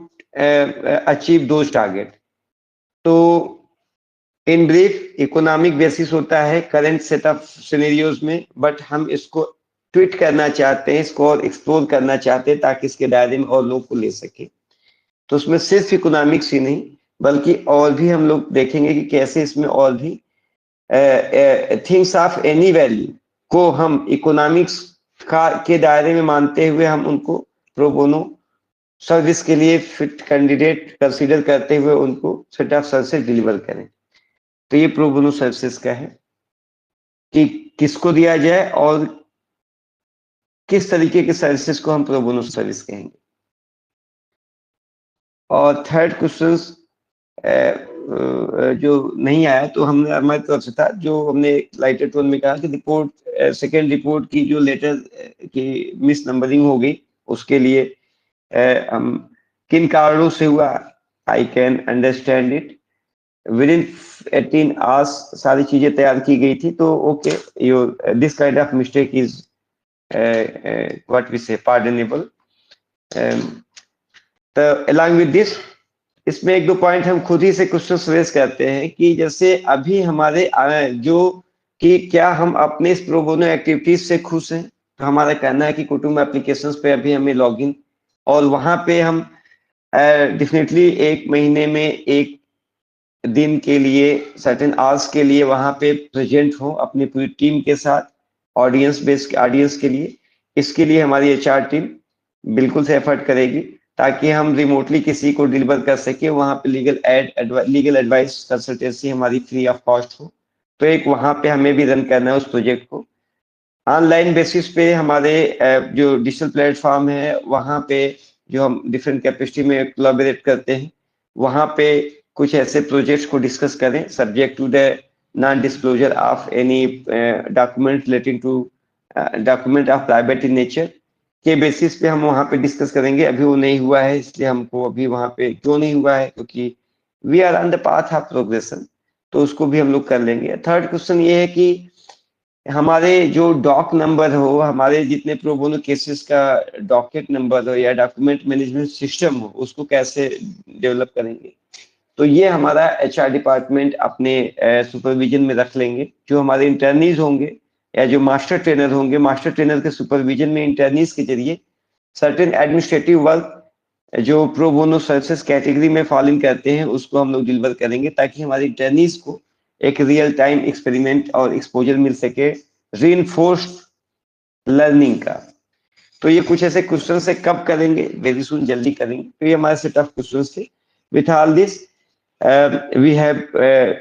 achieve those target. तो इन ब्रीफ इकोनॉमिक बेसिस होता है current set of scenarios में, but हम इसको tweet करना चाहते हैं, इसको और एक्सप्लोर करना चाहते हैं ताकि इसके दायरे में और लोग को ले सके। तो उसमें सिर्फ इकोनॉमिक्स ही नहीं बल्कि और भी हम लोग देखेंगे कि कैसे इसमें और भी थिंग्स ऑफ एनी वैल्यू को हम इकोनॉमिक्स के दायरे में मानते हुए हम उनको प्रो बोनो सर्विस के लिए फिट कैंडिडेट कंसीडर करते हुए उनको सेट ऑफ सर्विसेज डिलीवर करें। तो ये प्रो बोनो सर्विसेज का है कि किसको दिया जाए और किस तरीके के सर्विसेज को हम प्रो बोनो सर्विस कहेंगे। और थर्ड क्वेश्चन जो नहीं आया तो हमने हमारी तरफ से था, जो हमने लाइटर टोन में कहा कि रिपोर्ट सेकेंड रिपोर्ट की जो लेटर की मिस नंबरिंग हो गई उसके लिए हम किन कारणों से हुआ, I can understand it. Within 18 hours सारी चीजें तैयार की गई थी, तो okay your this kind of mistake is what we say pardonable. तो अलॉन्ग विद दिस इसमें एक दो पॉइंट हम खुद ही से क्वेश्चन रेज करते हैं कि जैसे अभी हमारे जो कि क्या हम अपने इस प्रो बोनो एक्टिविटीज से खुश हैं। तो हमारा कहना है कि कुटुंब एप्लीकेशंस पे अभी हमें लॉगिन और वहां पे हम डेफिनेटली एक महीने में एक दिन के लिए सर्टेन आवर्स के लिए वहां पे प्रेजेंट हो अपनी पूरी टीम के साथ ऑडियंस बेस्ड ऑडियंस के लिए। इसके लिए हमारी एचआर टीम बिल्कुल से एफर्ट करेगी ताकि हम रिमोटली किसी को डिलीवर कर सके। वहां पे लीगल एडवाइस कंसल्टेंसी हमारी फ्री ऑफ कॉस्ट हो। तो एक वहां पे हमें भी रन करना है उस प्रोजेक्ट को। ऑनलाइन बेसिस पे हमारे जो डिजिटल प्लेटफॉर्म है वहां पे जो हम डिफरेंट कैपेसिटी में कोलैबोरेट करते हैं वहां पे कुछ ऐसे प्रोजेक्ट्स को डिस्कस करें subject to the non disclosure of any document relating to document of private in nature के बेसिस पे हम वहां पे डिस्कस करेंगे। अभी वो नहीं हुआ है, इसलिए हमको अभी वहां पे क्यों नहीं हुआ है, क्योंकि we are on the path of progression, तो उसको भी हम लोग कर लेंगे। थर्ड क्वेश्चन ये है कि हमारे जो डॉक नंबर हो, हमारे जितने प्रो बोनो केसेस का डॉकेट नंबर हो या डॉक्यूमेंट मैनेजमेंट सिस्टम हो, उसको कैसे डेवलप करेंगे। तो ये हमारा एचआर डिपार्टमेंट अपने सुपरविजन में रख लेंगे। जो हमारे इंटर्नीज होंगे या जो मास्टर ट्रेनर होंगे, मास्टर ट्रेनर के सुपरविजन में इंटर्नीज के जरिए सर्टेन एडमिनिस्ट्रेटिव वर्क जो प्रो बोनो सर्विसेज कैटेगरी में फॉलो इन करते हैं उसको हम लोग डिलीवर करेंगे ताकि हमारे इंटर्नीज को एक रियल टाइम एक्सपेरिमेंट और एक्सपोजर मिल सके रीइंफोर्स्ड लर्निंग का। तो ये कुछ ऐसे क्वेश्चन है, कब करेंगे, वेरी सुन, जल्दी करेंगे। तो ये हमारे सेट ऑफ क्वेश्चन थे। With all this we have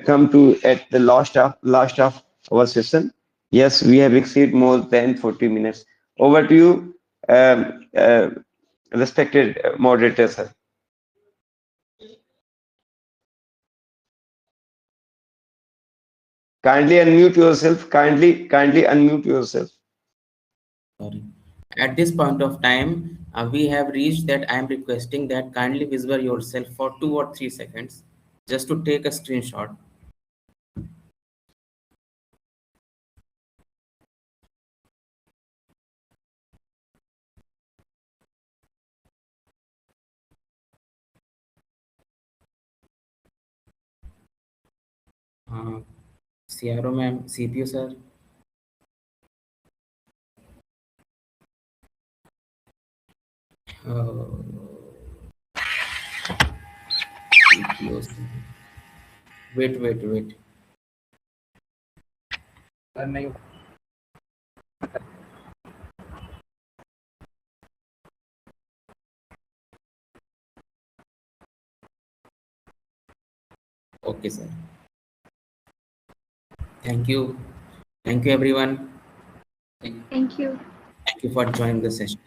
come to at the last of our session. Yes, we have exceeded more than 40 minutes. Over to you, respected moderator sir. Kindly unmute yourself. Kindly unmute yourself. Sorry. At this point of time, we have reached that I am requesting that kindly visual yourself for 2 or 3 seconds just to take a screenshot. CRO ma'am, CPU sir. Wait. नहीं Okay, sir. Thank you everyone. Thank you. Thank you for joining the session.